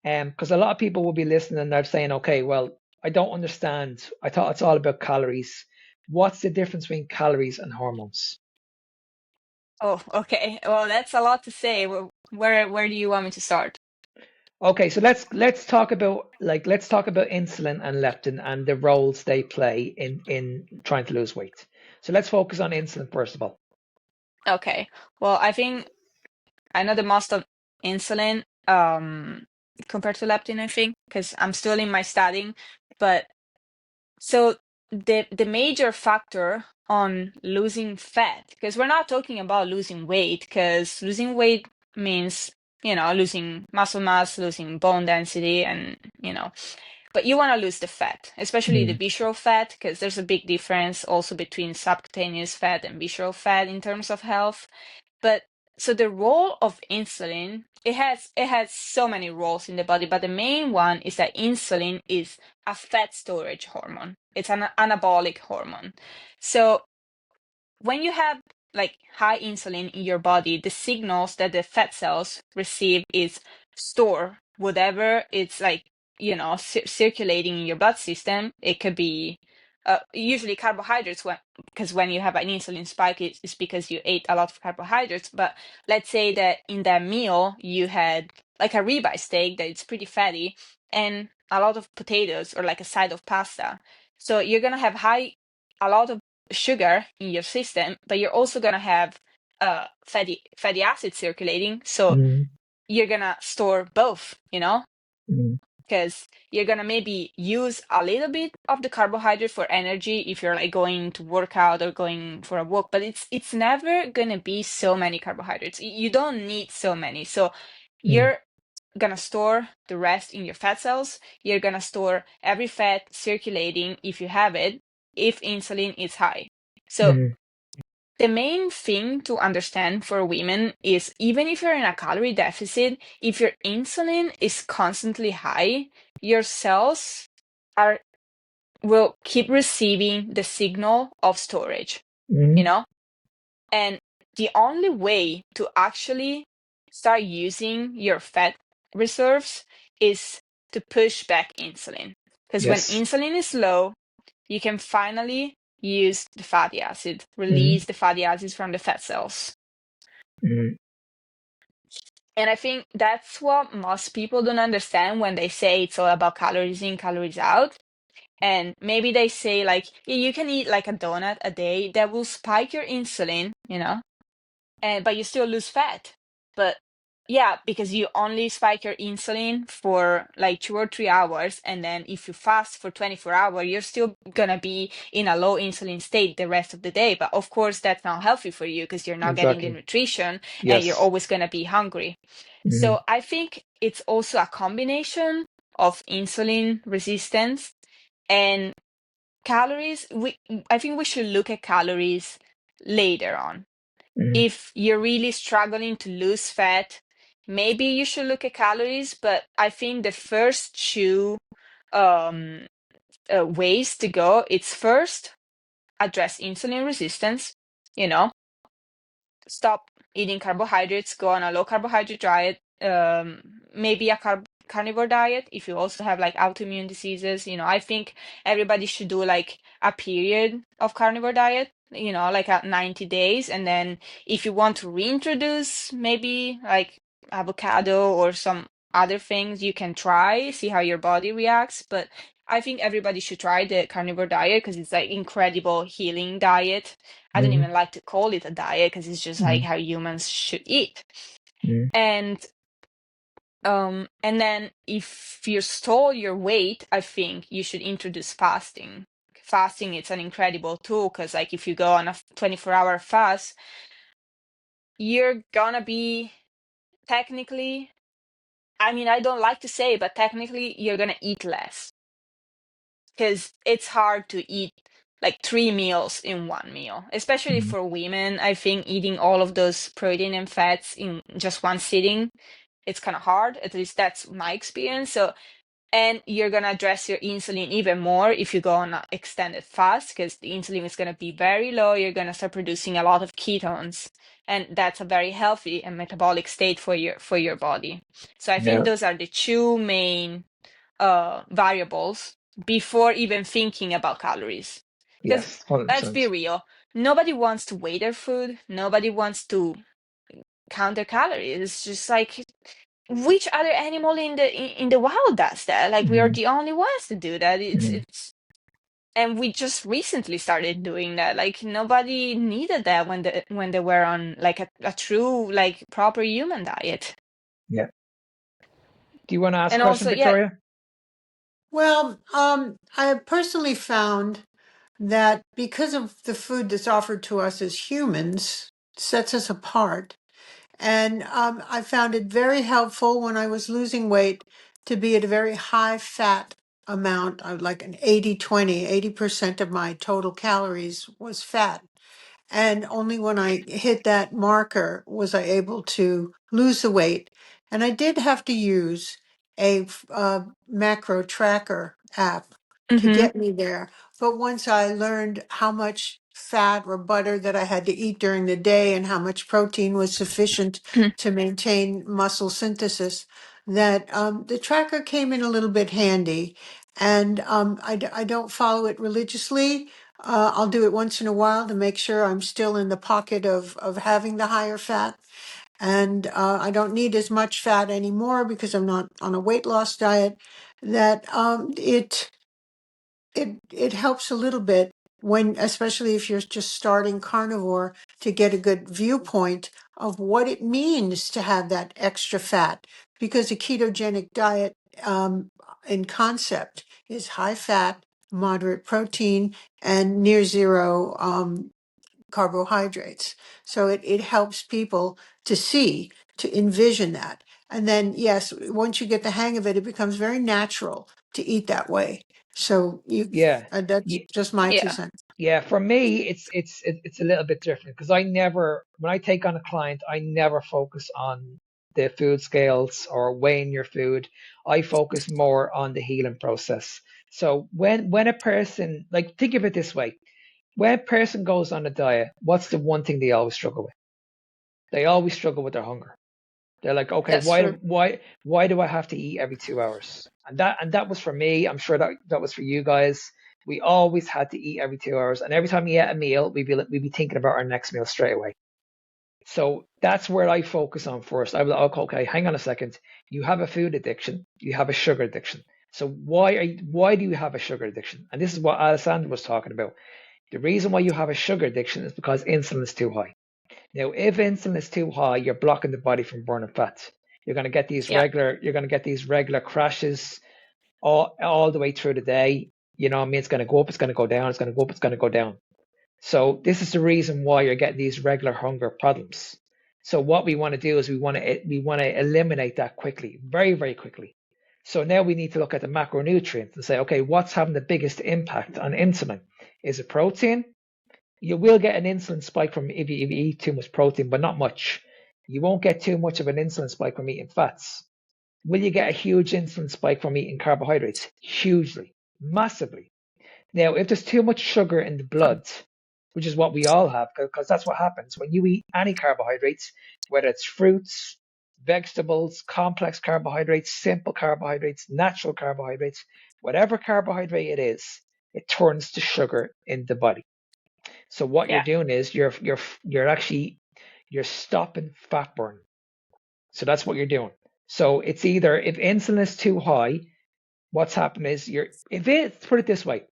[SPEAKER 4] because a lot of people will be listening and they're saying, okay, well, I don't understand. I thought it's all about calories. What's the difference between calories and hormones?
[SPEAKER 3] Oh, okay. Well, that's a lot to say. Where do you want me to start?
[SPEAKER 4] Okay, so let's talk about insulin and leptin and the roles they play in trying to lose weight. So let's focus on insulin first of all.
[SPEAKER 3] Okay. Well, I think I know the most of insulin compared to leptin, I think, because I'm still in my studying. But so the major factor on losing fat, because we're not talking about losing weight, because losing weight means, losing muscle mass, losing bone density, and, but you want to lose the fat, especially the
[SPEAKER 4] Mm.
[SPEAKER 3] visceral fat, because there's a big difference also between subcutaneous fat and visceral fat in terms of health. But so the role of insulin, it has so many roles in the body, but the main one is that insulin is a fat storage hormone. It's an anabolic hormone. So when you have like high insulin in your body, the signals that the fat cells receive is store whatever it's like, circulating in your blood system. It could be usually carbohydrates, because when you have an insulin spike, it's because you ate a lot of carbohydrates. But let's say that in that meal you had like a ribeye steak that it's pretty fatty and a lot of potatoes or like a side of pasta. So you're gonna have a lot of sugar in your system, but you're also gonna have fatty acids circulating. So
[SPEAKER 4] Mm.
[SPEAKER 3] you're gonna store both,
[SPEAKER 4] Mm.
[SPEAKER 3] because you're gonna maybe use a little bit of the carbohydrate for energy if you're like going to work out or going for a walk, but it's never gonna be so many carbohydrates. You don't need so many. So
[SPEAKER 4] Mm.
[SPEAKER 3] you're gonna store the rest in your fat cells. You're gonna store every fat circulating if you have it, if insulin is high. So
[SPEAKER 4] Mm.
[SPEAKER 3] the main thing to understand for women is even if you're in a calorie deficit, if your insulin is constantly high, your cells will keep receiving the signal of storage, you
[SPEAKER 4] Mm.
[SPEAKER 3] know? And the only way to actually start using your fat reserves is to push back insulin. Because when
[SPEAKER 4] Yes.
[SPEAKER 3] insulin is low, you can finally use the fatty acid,
[SPEAKER 4] Mm.
[SPEAKER 3] release the fatty acids from the fat cells.
[SPEAKER 4] Mm.
[SPEAKER 3] And I think that's what most people don't understand when they say it's all about calories in, calories out. And maybe they say, like, yeah, you can eat like a donut a day that will spike your insulin, but you still lose fat. But yeah, because you only spike your insulin for like 2 or 3 hours, and then if you fast for 24 hours, you're still gonna be in a low insulin state the rest of the day. But of course, that's not healthy for you because you're not getting the
[SPEAKER 4] Exactly.
[SPEAKER 3] nutrition and you're
[SPEAKER 4] Yes.
[SPEAKER 3] always gonna be hungry.
[SPEAKER 4] Mm.
[SPEAKER 3] So I think it's also a combination of insulin resistance and calories. I think we should look at calories later on.
[SPEAKER 4] Mm.
[SPEAKER 3] If you're really struggling to lose fat, maybe you should look at calories. But I think the first two um, ways to go, it's first address insulin resistance, you know, stop eating carbohydrates, go on a low carbohydrate diet, maybe a carnivore diet if you also have like autoimmune diseases. I think everybody should do like a period of carnivore diet, like at 90 days. And then if you want to reintroduce maybe like avocado or some other things, you can try, see how your body reacts. But I think everybody should try the carnivore diet because it's like incredible healing diet. I don't
[SPEAKER 4] Mm.
[SPEAKER 3] even like to call it a diet because it's just like
[SPEAKER 4] Mm.
[SPEAKER 3] how humans should eat.
[SPEAKER 4] Mm.
[SPEAKER 3] And then if you stole your weight, I think you should introduce fasting. Fasting, it's an incredible tool because like if you go on a 24-hour fast, you're gonna be technically, I mean, I don't like to say it, but technically you're gonna eat less because it's hard to eat like 3 meals in one meal, especially
[SPEAKER 4] Mm.
[SPEAKER 3] for women. I think eating all of those protein and fats in just one sitting, it's kind of hard. At least that's my experience. So, and you're gonna address your insulin even more if you go on an extended fast because the insulin is gonna be very low. You're gonna start producing a lot of ketones, and that's a very healthy and metabolic state for your body. So I think
[SPEAKER 4] Yeah.
[SPEAKER 3] those are the two main variables before even thinking about calories. Because
[SPEAKER 4] Yes.
[SPEAKER 3] let's be
[SPEAKER 4] 100%.
[SPEAKER 3] real, nobody wants to weigh their food. Nobody wants to count their calories. It's just like which other animal in the wild does that? Like we are
[SPEAKER 4] Mm.
[SPEAKER 3] the only ones to do that. It's
[SPEAKER 4] Mm.
[SPEAKER 3] it's And we just recently started doing that. Like nobody needed that when they were on like a true like proper human diet.
[SPEAKER 4] Yeah. Do you want to ask a
[SPEAKER 3] And
[SPEAKER 4] question,
[SPEAKER 3] also, yeah.
[SPEAKER 4] Victoria?
[SPEAKER 2] Well, I have personally found that because of the food that's offered to us as humans, sets us apart. And I found it very helpful when I was losing weight to be at a very high fat amount, like an 80-20. 80% of my total calories was fat. And only when I hit that marker was I able to lose the weight. And I did have to use a macro tracker app to
[SPEAKER 3] Mm-hmm.
[SPEAKER 2] get me there. But once I learned how much fat or butter that I had to eat during the day and how much protein was sufficient to maintain muscle synthesis, that the tracker came in a little bit handy. And I don't follow it religiously. I'll do it once in a while to make sure I'm still in the pocket of having the higher fat. And I don't need as much fat anymore because I'm not on a weight loss diet. That it helps a little bit when, especially if you're just starting carnivore, to get a good viewpoint of what it means to have that extra fat. Because a ketogenic diet, in concept, is high fat, moderate protein, and near zero carbohydrates. So it helps people to see, to envision that. And then, yes, once you get the hang of it, it becomes very natural to eat that way. So
[SPEAKER 4] Yeah.
[SPEAKER 2] that's just my two
[SPEAKER 3] Yeah.
[SPEAKER 2] cents.
[SPEAKER 4] Yeah, for me, it's a little bit different because I never, when I take on a client, I never focus on the food scales or weighing your food. I focus more on the healing process. So when a person, like, think of it this way, when a person goes on a diet, what's the one thing they always struggle with? They always struggle with their hunger. They're like, okay,
[SPEAKER 3] That's true.
[SPEAKER 4] why do I have to eat every 2 hours? And that was for me. I'm sure that was for you guys. We always had to eat every 2 hours, and every time we ate a meal, we'd be thinking about our next meal straight away. So that's where I focus on first. I will, okay, hang on a second. You have a food addiction. You have a sugar addiction. So why do you have a sugar addiction? And this is what Alessandra was talking about. The reason why you have a sugar addiction is because insulin is too high. Now, if insulin is too high, you're blocking the body from burning fat.
[SPEAKER 3] Yeah.
[SPEAKER 4] You're going to get these regular crashes all the way through the day. You know what I mean? It's going to go up, it's going to go down, it's going to go up, it's going to go down. So this is the reason why you're getting these regular hunger problems. So what we want to do is we want to eliminate that quickly, very, very quickly. So now we need to look at the macronutrients and say, okay, what's having the biggest impact on insulin? Is it protein? You will get an insulin spike from if you eat too much protein, but not much. You won't get too much of an insulin spike from eating fats. Will you get a huge insulin spike from eating carbohydrates? Hugely, massively. Now, if there's too much sugar in the blood, which is what we all have, because that's what happens when you eat any carbohydrates, whether it's fruits, vegetables, complex carbohydrates, simple carbohydrates, natural carbohydrates, whatever carbohydrate it is, it turns to sugar in the body. So what you're
[SPEAKER 3] Yeah.
[SPEAKER 4] doing is you're stopping fat burn. So that's what you're doing. So it's either if insulin is too high, what's happening is put it this way.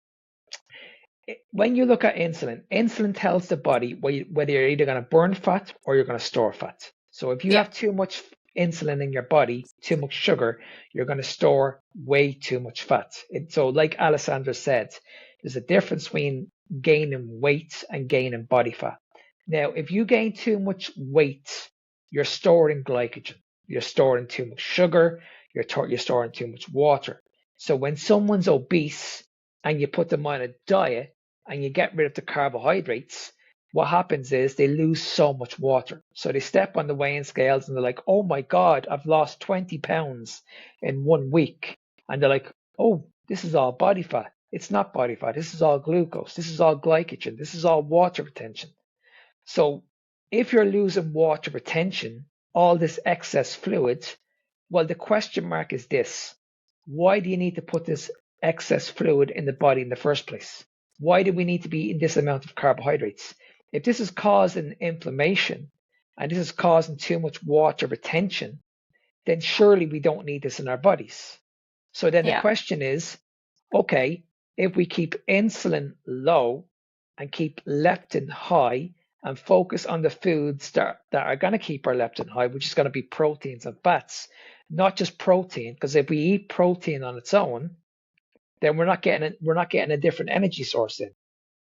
[SPEAKER 4] When you look at insulin, insulin tells the body whether you're either going to burn fat or you're going to store fat. So if you
[SPEAKER 3] Yeah.
[SPEAKER 4] have too much insulin in your body, too much sugar, you're going to store way too much fat. So like Alessandra said, there's a difference between gaining weight and gaining body fat. Now, if you gain too much weight, you're storing glycogen. You're storing too much sugar. You're storing too much water. So when someone's obese and you put them on a diet, and you get rid of the carbohydrates, what happens is they lose so much water. So they step on the weighing scales and they're like, oh my God, I've lost 20 pounds in 1 week. And they're like, oh, this is all body fat. It's not body fat. This is all glucose. This is all glycogen. This is all water retention. So if you're losing water retention, all this excess fluid, well, the question mark is this. Why do you need to put this excess fluid in the body in the first place? Why do we need to be eating this amount of carbohydrates? If this is causing inflammation and this is causing too much water retention, then surely we don't need this in our bodies. So then the
[SPEAKER 3] Yeah.
[SPEAKER 4] question is, okay, if we keep insulin low and keep leptin high and focus on the foods that are going to keep our leptin high, which is going to be proteins and fats, not just protein, because if we eat protein on its own, then we're not getting a different energy source in.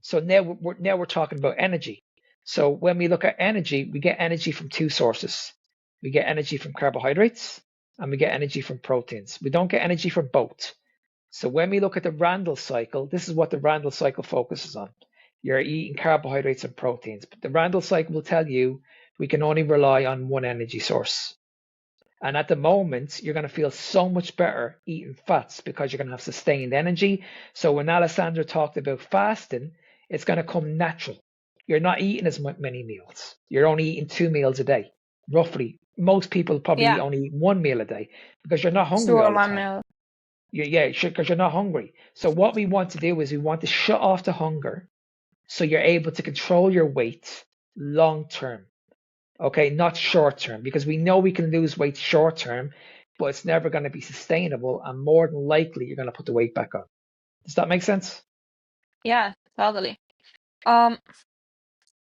[SPEAKER 4] So now we're talking about energy. So when we look at energy, we get energy from two sources. We get energy from carbohydrates and we get energy from proteins. We don't get energy from both. So when we look at the Randall cycle, this is what the Randall cycle focuses on. You're eating carbohydrates and proteins, but the Randall cycle will tell you we can only rely on one energy source. And at the moment, you're going to feel so much better eating fats because you're going to have sustained energy. So when Alessandra talked about fasting, it's going to come natural. You're not eating as many meals. You're only eating 2 meals a day, roughly. Most people probably
[SPEAKER 3] Yeah,
[SPEAKER 4] only eat 1 meal a day because you're not hungry
[SPEAKER 3] sure,
[SPEAKER 4] all the
[SPEAKER 3] one
[SPEAKER 4] time.
[SPEAKER 3] meal.
[SPEAKER 4] Yeah, because you're not hungry. So what we want to do is we want to shut off the hunger so you're able to control your weight long term. Okay, not short term, because we know we can lose weight short term, but it's never going to be sustainable, and more than likely you're going to put the weight back on. Does that make sense?
[SPEAKER 3] Yeah, totally. Um,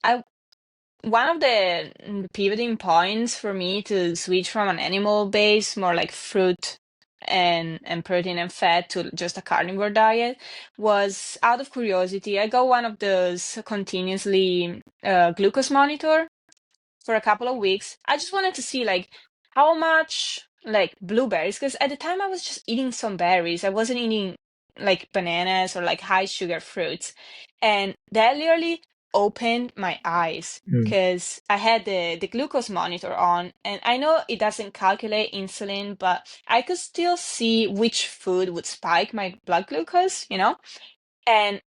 [SPEAKER 3] I One of the pivoting points for me to switch from an animal base, more like fruit and protein and fat, to just a carnivore diet was out of curiosity. I got one of those continuously glucose monitor for a couple of weeks. I just wanted to see like how much like blueberries, because at the time I was just eating some berries. I wasn't eating like bananas or like high sugar fruits. And that literally opened my eyes
[SPEAKER 4] Mm.
[SPEAKER 3] because I had the glucose monitor on, and I know it doesn't calculate insulin, but I could still see which food would spike my blood glucose, you know? And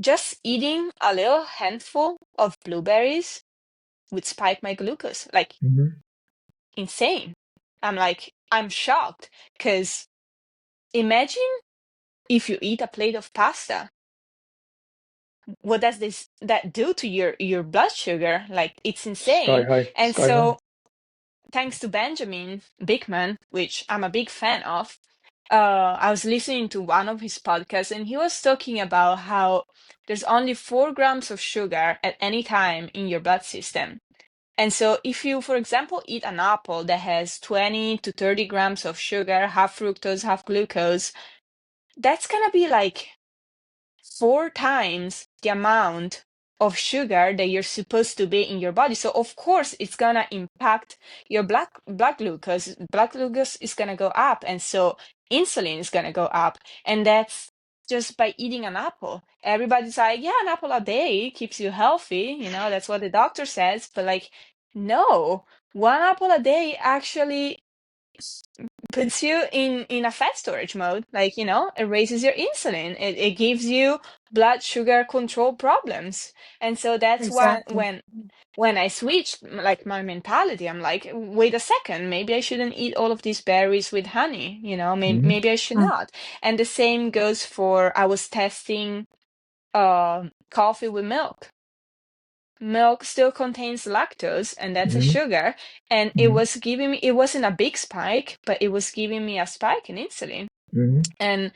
[SPEAKER 3] just eating a little handful of blueberries would spike my glucose. Like
[SPEAKER 4] Mm-hmm.
[SPEAKER 3] insane. I'm shocked because imagine if you eat a plate of pasta. What does that do to your blood sugar? Like it's
[SPEAKER 4] Sky
[SPEAKER 3] insane.
[SPEAKER 4] high,
[SPEAKER 3] And
[SPEAKER 4] sky high.
[SPEAKER 3] so thanks to Benjamin Bickman, which I'm a big fan of, I was listening to one of his podcasts and he was talking about how there's only 4 grams of sugar at any time in your blood system. And so if you, for example, eat an apple that has 20 to 30 grams of sugar, half fructose, half glucose, that's going to be like 4 times the amount of sugar that you're supposed to be in your body. So of course it's going to impact your blood glucose. Blood glucose is going to go up. And so insulin is going to go up. And that's just by eating an apple. Everybody's like, yeah, an apple a day keeps you healthy. You know, that's what the doctor says. But like, no, one apple a day actually puts you in a fat storage mode. Like, you know, it raises your insulin. It gives you blood sugar control problems. And so that's why
[SPEAKER 2] Exactly.
[SPEAKER 3] when I switched like my mentality, I'm like, wait a second, maybe I shouldn't eat all of these berries with honey, you know,
[SPEAKER 4] Mm-hmm.
[SPEAKER 3] maybe I should
[SPEAKER 2] Mm.
[SPEAKER 3] not. And the same goes for I was testing coffee with milk. Milk still contains lactose, and that's a
[SPEAKER 4] Mm-hmm.
[SPEAKER 3] sugar. And it
[SPEAKER 4] Mm-hmm.
[SPEAKER 3] was giving me, it wasn't a big spike, but it was giving me a spike in insulin.
[SPEAKER 4] Mm-hmm.
[SPEAKER 3] And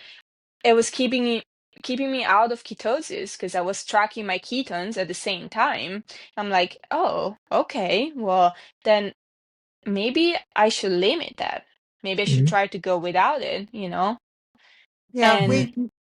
[SPEAKER 3] it was keeping me out of ketosis because I was tracking my ketones at the same time. I'm like, oh, okay, well, then maybe I should limit that. Maybe I should
[SPEAKER 4] Mm-hmm.
[SPEAKER 3] try to go without it, you know?
[SPEAKER 2] Yeah,
[SPEAKER 3] And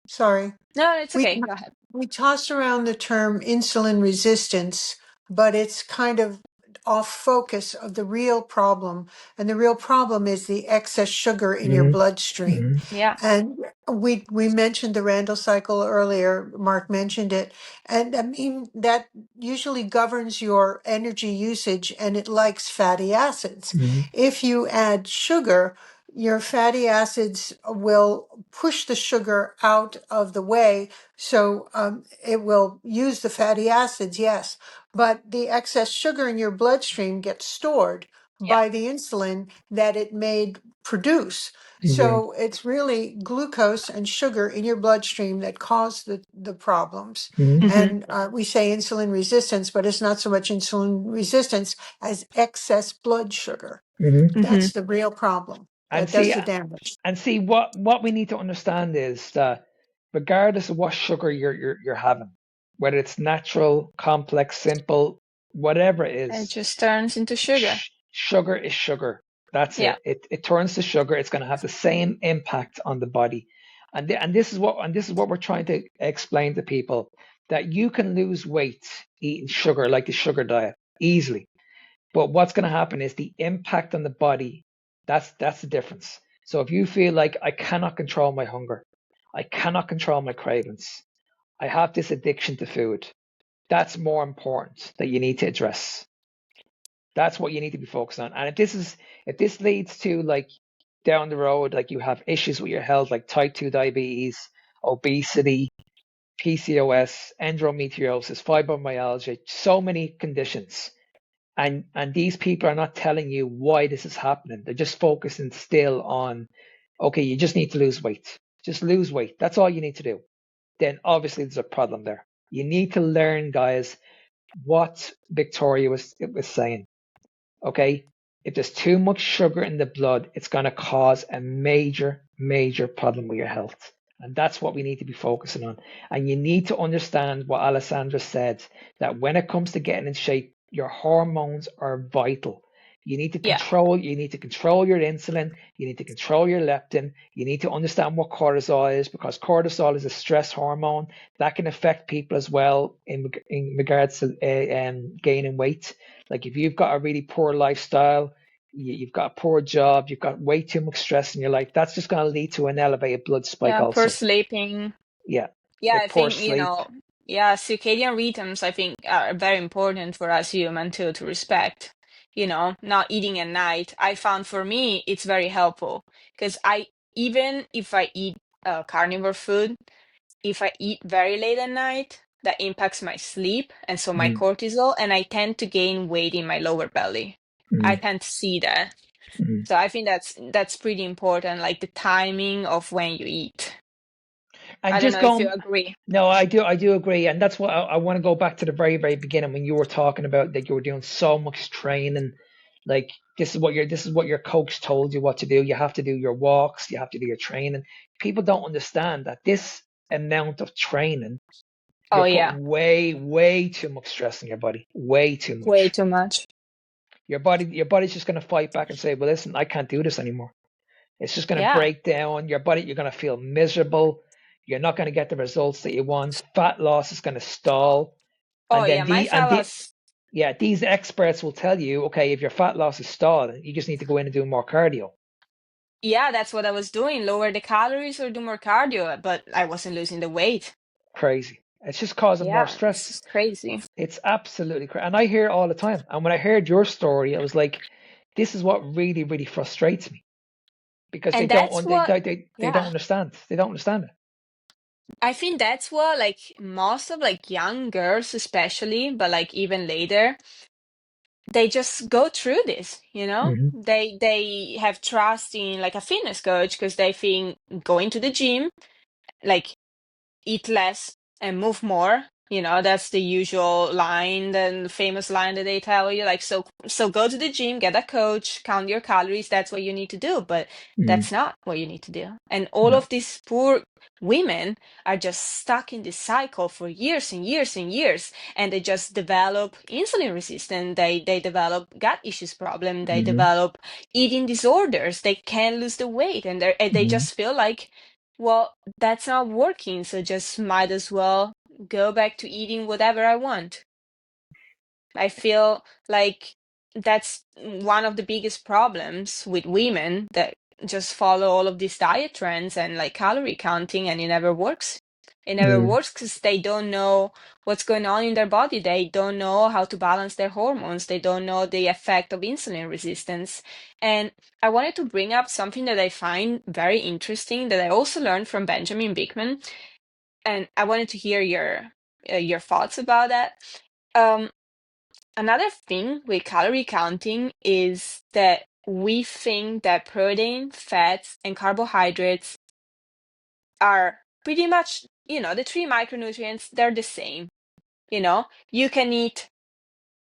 [SPEAKER 2] sorry.
[SPEAKER 3] no, it's
[SPEAKER 2] We
[SPEAKER 3] okay. Go ahead.
[SPEAKER 2] we toss around the term insulin resistance, but it's kind of off focus of the real problem. And the real problem is the excess sugar in your bloodstream.
[SPEAKER 4] Mm-hmm.
[SPEAKER 3] Yeah.
[SPEAKER 2] And we mentioned the Randall cycle earlier. Mark mentioned it. And I mean, that usually governs your energy usage and it likes fatty acids.
[SPEAKER 4] Mm-hmm.
[SPEAKER 2] If you add sugar, your fatty acids will push the sugar out of the way. So it will use the fatty acids, yes, but the excess sugar in your bloodstream gets stored
[SPEAKER 3] Yeah.
[SPEAKER 2] by the insulin that it made produce.
[SPEAKER 4] Yeah.
[SPEAKER 2] So it's really glucose and sugar in your bloodstream that cause the problems.
[SPEAKER 4] Mm-hmm.
[SPEAKER 3] Mm-hmm.
[SPEAKER 2] And we say insulin resistance, but it's not so much insulin resistance as excess blood sugar.
[SPEAKER 4] Mm-hmm.
[SPEAKER 3] Mm-hmm.
[SPEAKER 2] That's the real problem
[SPEAKER 4] And
[SPEAKER 2] that does
[SPEAKER 4] see,
[SPEAKER 2] the damage.
[SPEAKER 4] what we need to understand is that regardless of what sugar you're having, whether it's natural, complex, simple, whatever it
[SPEAKER 3] It
[SPEAKER 4] is,
[SPEAKER 3] just turns into sugar.
[SPEAKER 4] sugar is sugar. That's
[SPEAKER 3] Yeah.
[SPEAKER 4] it. It turns to sugar. It's going to have the same impact on the body, and this is what we're trying to explain to people, that you can lose weight eating sugar, like the sugar diet, easily. But what's going to happen is the impact on the body. That's the difference. So if you feel like I cannot control my hunger, I cannot control my cravings, I have this addiction to food, that's more important that you need to address. That's what you need to be focused on. And if this leads to, like, down the road, like you have issues with your health, like type 2 diabetes, obesity, PCOS, endometriosis, fibromyalgia, so many conditions. And these people are not telling you why this is happening. They're just focusing still on, okay, you just need to lose weight. Just lose weight. That's all you need to do. Then obviously there's a problem there. You need to learn, guys, what Victoria was saying. Okay? If there's too much sugar in the blood, it's going to cause a major, major problem with your health. And that's what we need to be focusing on. And you need to understand what Alessandra said, that when it comes to getting in shape, your hormones are vital.
[SPEAKER 3] Yeah.
[SPEAKER 4] You need to control your insulin, you need to control your leptin, you need to understand what cortisol is, because cortisol is a stress hormone that can affect people as well in regards to gaining weight. Like if you've got a really poor lifestyle, you've got a poor job, you've got way too much stress in your life, that's just going to lead to an elevated blood spike
[SPEAKER 3] Yeah. Poor
[SPEAKER 4] also.
[SPEAKER 3] sleeping.
[SPEAKER 4] Yeah,
[SPEAKER 3] Yeah, I
[SPEAKER 4] poor
[SPEAKER 3] think,
[SPEAKER 4] sleep.
[SPEAKER 3] yeah, circadian rhythms, I think, are very important for us human to respect. Not eating at night. I found for me it's very helpful because even if I eat carnivore food, if I eat very late at night, that impacts my sleep and so my
[SPEAKER 4] Mm,
[SPEAKER 3] cortisol, and I tend to gain weight in my lower belly. I
[SPEAKER 4] mm,
[SPEAKER 3] tend to see that.
[SPEAKER 4] mm.
[SPEAKER 3] So I think that's pretty important, like the timing of when you eat.
[SPEAKER 4] And
[SPEAKER 3] I don't
[SPEAKER 4] just
[SPEAKER 3] know if you
[SPEAKER 4] going,
[SPEAKER 3] agree.
[SPEAKER 4] no, I do agree. And that's what I want to go back to the very, very beginning when you were talking about that you were doing so much training. Like this is what your coach told you what to do. You have to do your walks, you have to do your training. People don't understand that this amount of training,
[SPEAKER 3] Oh
[SPEAKER 4] you're
[SPEAKER 3] yeah,
[SPEAKER 4] putting way, way too much stress on your body. Way too
[SPEAKER 3] way
[SPEAKER 4] much.
[SPEAKER 3] too much.
[SPEAKER 4] Your body's just gonna fight back and say, well, listen, I can't do this anymore. It's just going to
[SPEAKER 3] Yeah.
[SPEAKER 4] break down your body. You're going to feel miserable. You're not going to get the results that you want. Fat loss is going to stall.
[SPEAKER 3] Oh
[SPEAKER 4] And
[SPEAKER 3] yeah,
[SPEAKER 4] then
[SPEAKER 3] my fellas.
[SPEAKER 4] these experts will tell you, okay, if your fat loss is stalled, you just need to go in and do more cardio.
[SPEAKER 3] Yeah, that's what I was doing. Lower the calories or do more cardio, but I wasn't losing the weight.
[SPEAKER 4] Crazy. It's just causing more
[SPEAKER 3] Yeah, it's
[SPEAKER 4] stress.
[SPEAKER 3] just crazy.
[SPEAKER 4] It's absolutely crazy. And I hear it all the time. And when I heard your story, I was like, this is what really, really frustrates me, because
[SPEAKER 3] And that's what,
[SPEAKER 4] they don't
[SPEAKER 3] yeah,
[SPEAKER 4] understand. They don't understand it.
[SPEAKER 3] I think that's what like most of like young girls especially, but like even later, they just go through this.
[SPEAKER 4] Hmm.
[SPEAKER 3] They have trust in like a fitness coach because they think going to the gym, like eat less and move more. That's the usual line, the famous line that they tell you, like, so go to the gym, get a coach, count your calories, that's what you need to do. But
[SPEAKER 4] Mm.
[SPEAKER 3] that's not what you need to do. And all
[SPEAKER 4] No.
[SPEAKER 3] of these poor women are just stuck in this cycle for years and years and years, and they just develop insulin resistance, they develop gut issues problem, they
[SPEAKER 4] Hmm.
[SPEAKER 3] develop eating disorders, they can't lose the weight, and they
[SPEAKER 4] Hmm.
[SPEAKER 3] just feel like, well, that's not working, so just might as well go back to eating whatever I want. I feel like that's one of the biggest problems with women that just follow all of these diet trends and like calorie counting, and it never works. It never
[SPEAKER 4] Mm.
[SPEAKER 3] works because they don't know what's going on in their body. They don't know how to balance their hormones. They don't know the effect of insulin resistance. And I wanted to bring up something that I find very interesting that I also learned from Benjamin Bickman, and I wanted to hear your thoughts about that. Um, Another thing with calorie counting is that we think that protein, fats, and carbohydrates are pretty much, the three micronutrients, they're the same. You can eat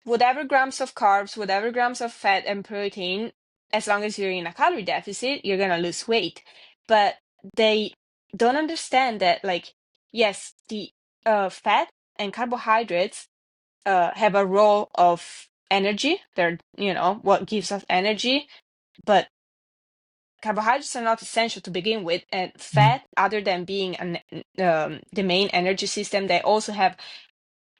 [SPEAKER 3] whatever grams of carbs, whatever grams of fat and protein, as long as you're in a calorie deficit, you're going to lose weight. But they don't understand that, like, yes, the fat and carbohydrates have a role of energy. They're, what gives us energy, but carbohydrates are not essential to begin with, and
[SPEAKER 4] Mm.
[SPEAKER 3] fat, other than being the main energy system, they also have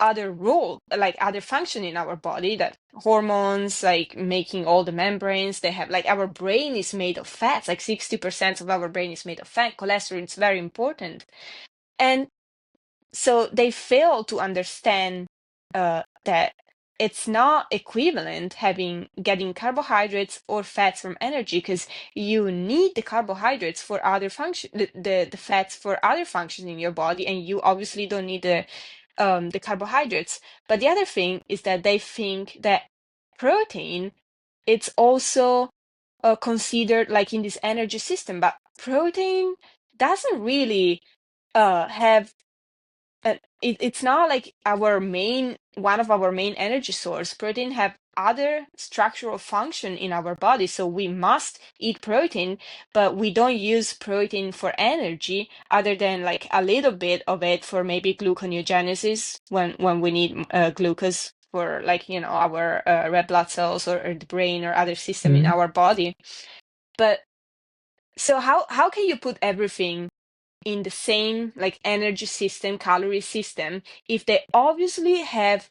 [SPEAKER 3] other role, like other function in our body, that hormones, like making all the membranes. They have, like, our brain is made of fats, like 60% of our brain is made of fat. Cholesterol is very important. And so they fail to understand that it's not equivalent getting carbohydrates or fats from energy, because you need the carbohydrates for other function, the fats for other functions in your body, and you obviously don't need the carbohydrates. But the other thing is that they think that protein, it's also considered like in this energy system, but protein doesn't really have it's not like one of our main energy source. Protein have other structural function in our body, so we must eat protein, but we don't use protein for energy, other than like a little bit of it for maybe gluconeogenesis, when we need glucose for, like, our red blood cells, or the brain, or other system in
[SPEAKER 4] Mm.
[SPEAKER 3] our body. But so how can you put everything in the same, like, energy system, calorie system, if they obviously have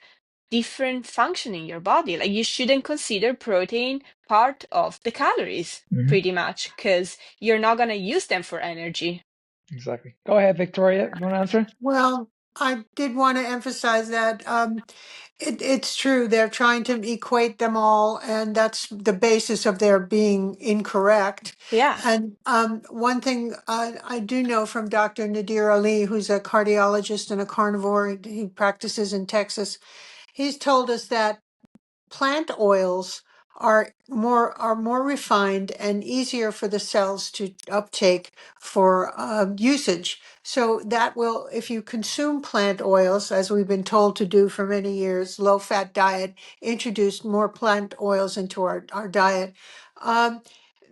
[SPEAKER 3] different function in your body? Like, you shouldn't consider protein part of the calories,
[SPEAKER 4] Mm.
[SPEAKER 3] pretty much, because you're not going to use them for energy.
[SPEAKER 4] Exactly. Go ahead, Victoria. You want to answer?
[SPEAKER 2] Well, I did want to emphasize that it's true. They're trying to equate them all, and that's the basis of their being incorrect.
[SPEAKER 3] Yeah.
[SPEAKER 2] And one thing I do know from Dr. Nadir Ali, who's a cardiologist and a carnivore, he practices in Texas. He's told us that plant oils are more refined and easier for the cells to uptake for usage. So that will, if you consume plant oils, as we've been told to do for many years, low fat diet, introduced more plant oils into our diet, um,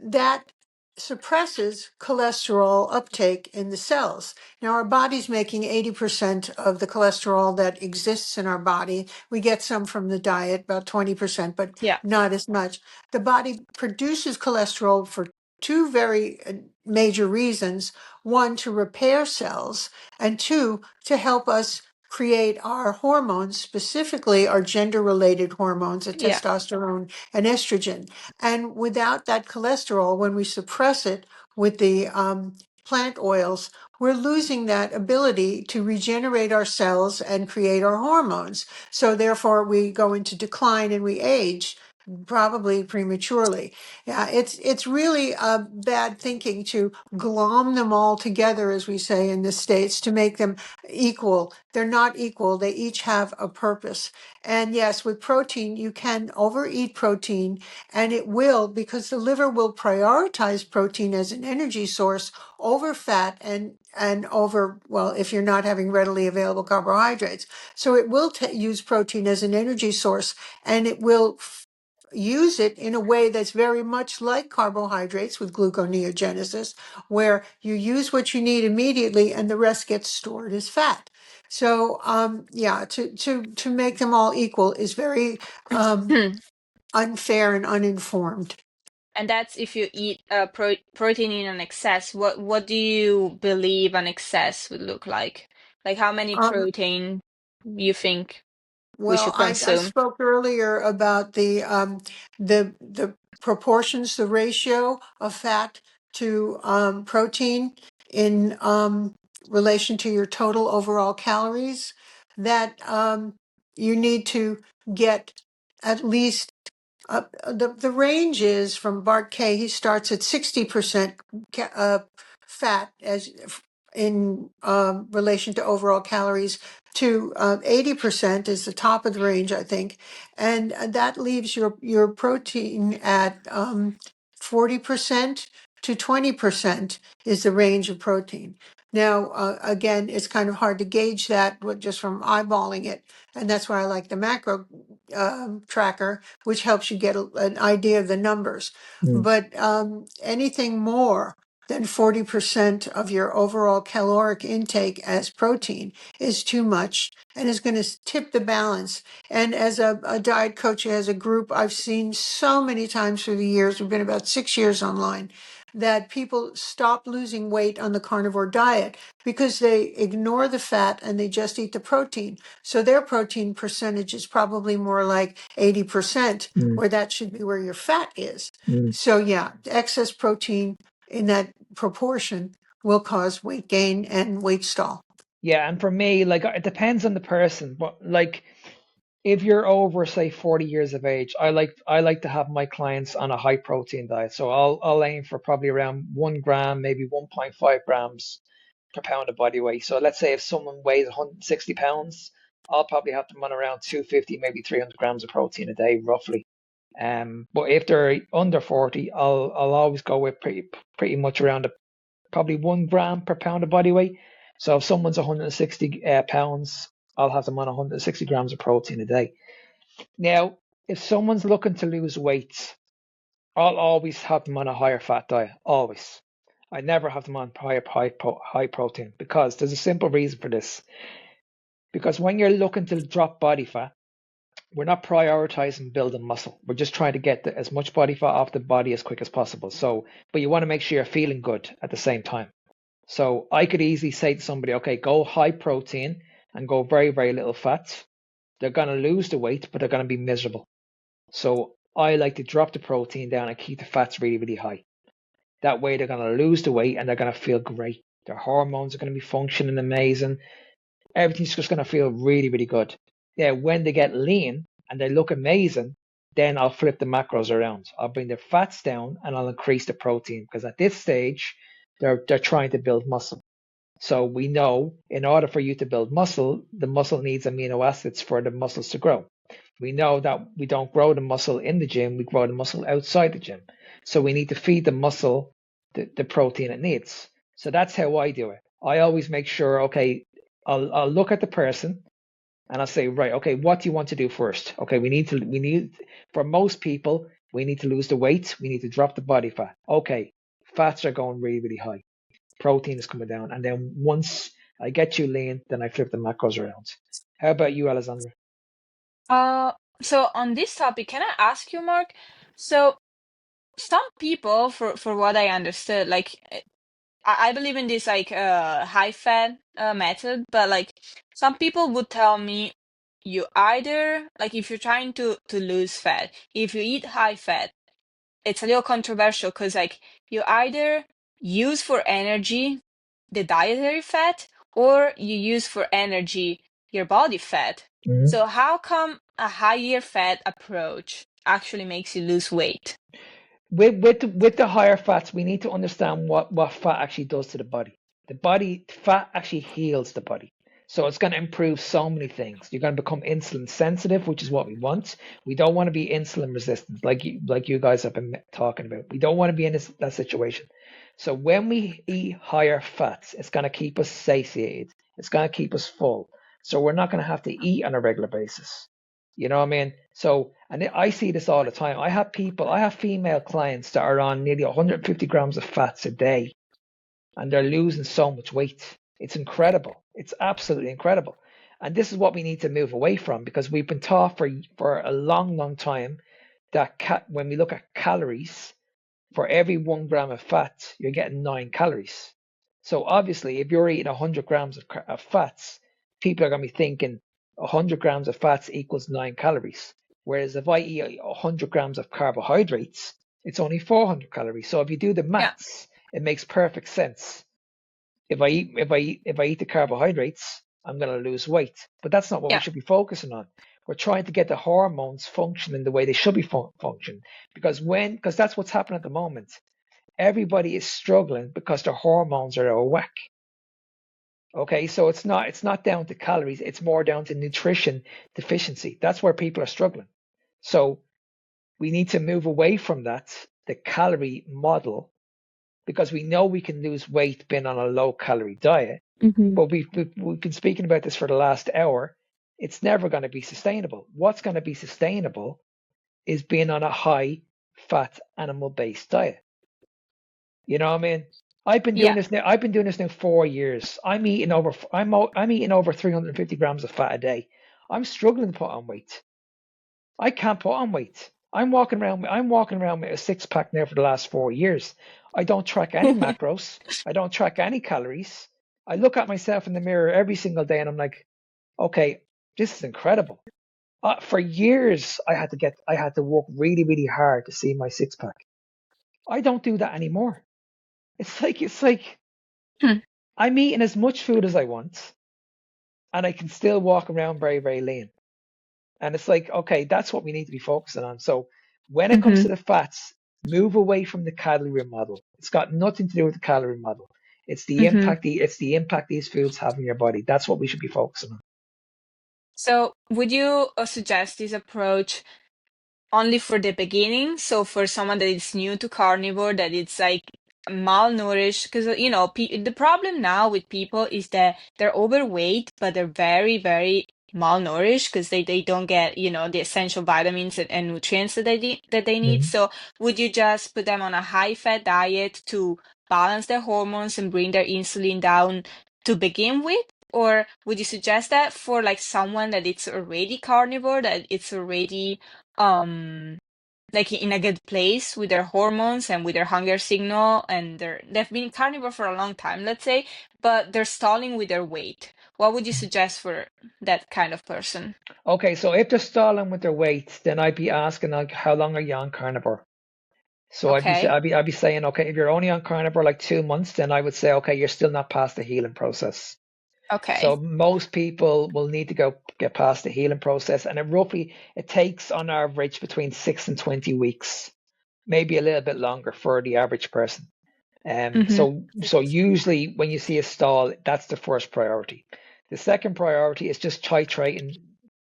[SPEAKER 2] that suppresses cholesterol uptake in the cells. Now, our body's making 80% of the cholesterol that exists in our body. We get some from the diet, about 20%, but
[SPEAKER 3] Yeah.
[SPEAKER 2] not as much. The body produces cholesterol for two very major reasons. One, to repair cells, and two, to help us create our hormones, specifically our gender related hormones, the
[SPEAKER 3] Yeah.
[SPEAKER 2] testosterone and estrogen. And without that cholesterol, when we suppress it with the plant oils, we're losing that ability to regenerate our cells and create our hormones. So therefore, we go into decline and we age, probably prematurely. Yeah, it's really bad thinking to glom them all together, as we say in the States, to make them equal. They're not equal. They each have a purpose. And yes, with protein, you can overeat protein, and it will, because the liver will prioritize protein as an energy source over fat and over, well, if you're not having readily available carbohydrates. So it will use protein as an energy source, and it will use it in a way that's very much like carbohydrates with gluconeogenesis, where you use what you need immediately and the rest gets stored as fat. So yeah, to make them all equal is very unfair and uninformed.
[SPEAKER 3] And that's if you eat protein in an excess. What do you believe an excess would look like? Like, how many
[SPEAKER 2] Um,
[SPEAKER 3] protein you think we
[SPEAKER 2] Well,
[SPEAKER 3] should
[SPEAKER 2] I
[SPEAKER 3] consume?
[SPEAKER 2] spoke earlier about the proportions, the ratio of fat to protein in relation to your total overall calories. That you need to get at least the range is from Bart K. He starts at 60% fat as in relation to overall calories to 80% is the top of the range, I think, and that leaves your protein at 40% to 20% is the range of protein. Now, again, it's kind of hard to gauge that just from eyeballing it, and that's why I like the macro tracker, which helps you get an idea of the numbers.
[SPEAKER 4] Mm.
[SPEAKER 2] But anything more then 40% of your overall caloric intake as protein is too much and is going to tip the balance. And as a diet coach, as a group, I've seen so many times through the years, we've been about 6 years online, that people stop losing weight on the carnivore diet because they ignore the fat and they just eat the protein. So their protein percentage is probably more like 80%,
[SPEAKER 4] Mm,
[SPEAKER 2] where that should be where your fat is.
[SPEAKER 4] mm.
[SPEAKER 2] So yeah, excess protein in that proportion will cause weight gain and weight stall.
[SPEAKER 4] Yeah, and for me, like it depends on the person, but like if you're over say 40 years of age, I like to have my clients on a high protein diet. So I'll aim for probably around 1 gram, maybe 1.5 grams per pound of body weight. So let's say if someone weighs 160 pounds, I'll probably have them on around 250, maybe 300 grams of protein a day, roughly. But if they're under 40, I'll always go with pretty much around probably 1 gram per pound of body weight. So if someone's 160 pounds, I'll have them on 160 grams of protein a day. Now, if someone's looking to lose weight, I'll always have them on a higher fat diet. Always. I never have them on high protein because there's a simple reason for this. Because when you're looking to drop body fat, we're not prioritizing building muscle. We're just trying to get as much body fat off the body as quick as possible. So, but you want to make sure you're feeling good at the same time. So I could easily say to somebody, okay, go high protein and go very, very little fat. They're going to lose the weight, but they're going to be miserable. So I like to drop the protein down and keep the fats really, really high. That way they're going to lose the weight and they're going to feel great. Their hormones are going to be functioning amazing. Everything's just going to feel really, really good. Yeah, when they get lean and they look amazing, then I'll flip the macros around. I'll bring their fats down and I'll increase the protein because at this stage, they're trying to build muscle. So we know in order for you to build muscle, the muscle needs amino acids for the muscles to grow. We know that we don't grow the muscle in the gym, we grow the muscle outside the gym. So we need to feed the muscle the protein it needs. So that's how I do it. I always make sure, okay, I'll look at the person and I'll say, right, okay, what do you want to do first? Okay, for most people, we need to lose the weight, we need to drop the body fat. Okay, fats are going really, really high. Protein is coming down. And then once I get you lean, then I flip the macros around. How about you, Alessandra?
[SPEAKER 3] Uh, so on this topic, can I ask you, Mark? So some people, for what I understood, like I believe in this like high fat method, but like some people would tell me you either like if you're trying to lose fat, if you eat high fat, it's a little controversial because like you either use for energy the dietary fat or you use for energy your body fat.
[SPEAKER 4] Mm-hmm.
[SPEAKER 3] So how come a higher fat approach actually makes you lose weight?
[SPEAKER 4] With the higher fats, we need to understand what fat actually does to the body. Fat actually heals the body. So it's going to improve so many things. You're going to become insulin sensitive, which is what we want. We don't want to be insulin resistant, like you guys have been talking about. We don't want to be in that situation. So when we eat higher fats, it's going to keep us satiated. It's going to keep us full. So we're not going to have to eat on a regular basis. You know what I mean? So, and I see this all the time. I have female clients that are on nearly 150 grams of fats a day, and they're losing so much weight. It's incredible. It's absolutely incredible. And this is what we need to move away from because we've been taught for a long, long time that when we look at calories, for every 1 gram of fat, you're getting 9 calories. So obviously, if you're eating 100 grams of fats, people are going to be thinking 100 grams of fats equals 9 calories. Whereas if I eat 100 grams of carbohydrates, it's only 400 calories. So if you do the
[SPEAKER 3] Yeah,
[SPEAKER 4] maths, it makes perfect sense. If I eat the carbohydrates, I'm going to lose weight. But that's not what we
[SPEAKER 3] yeah.
[SPEAKER 4] should be focusing on. We're trying to get the hormones functioning the way they should be functioning. Because that's what's happening at the moment. Everybody is struggling because their hormones are out of whack. Okay, so it's not down to calories, it's more down to nutrition deficiency. That's where people are struggling. So we need to move away from the calorie model, because we know we can lose weight being on a low calorie diet.
[SPEAKER 3] Hmm.
[SPEAKER 4] But we've been speaking about this for the last hour. It's never going to be sustainable. What's going to be sustainable is being on a high fat animal based diet. You know what I mean? I've been doing
[SPEAKER 3] Yeah.
[SPEAKER 4] this now. I've been doing this now 4 years. I'm eating over 350 grams of fat a day. I'm struggling to put on weight. I can't put on weight. I'm walking around with a six pack now for the last 4 years. I don't track any macros. I don't track any calories. I look at myself in the mirror every single day and I'm like, okay, this is incredible. For years, I had to work really, really hard to see my six pack. I don't do that anymore. It's like
[SPEAKER 3] Hmm.
[SPEAKER 4] I'm eating as much food as I want, and I can still walk around very, very lean. And it's like, okay, that's what we need to be focusing on. So when it comes
[SPEAKER 3] Mm-hmm.
[SPEAKER 4] to the fats, move away from the calorie model. It's got nothing to do with the calorie model.
[SPEAKER 3] Mm-hmm.
[SPEAKER 4] It's the impact these foods have on your body. That's what we should be focusing on.
[SPEAKER 3] So would you suggest this approach only for the beginning? So for someone that is new to carnivore, that it's like malnourished, because the problem now with people is that they're overweight, but they're very, very malnourished because they don't get the essential vitamins and nutrients that they need.
[SPEAKER 4] Mhm.
[SPEAKER 3] So would you just put them on a high fat diet to balance their hormones and bring their insulin down to begin with? Or would you suggest that for like someone that it's already carnivore, that it's already um like in a good place with their hormones and with their hunger signal, and they've been carnivore for a long time, let's say, but they're stalling with their weight? What would you suggest for that kind of person?
[SPEAKER 4] Okay, so if they're stalling with their weight, then I'd be asking like, how long are you on carnivore? So
[SPEAKER 3] Okay.
[SPEAKER 4] I'd be saying, okay, if you're only on carnivore like 2 months, then I would say, okay, you're still not past the healing process. So
[SPEAKER 3] Okay.
[SPEAKER 4] most people will need to go get past the healing process, and it takes on average between 6 and 20 weeks, maybe a little bit longer for the average person.
[SPEAKER 3] Mm-hmm.
[SPEAKER 4] So usually when you see a stall, that's the first priority. The second priority is just titrating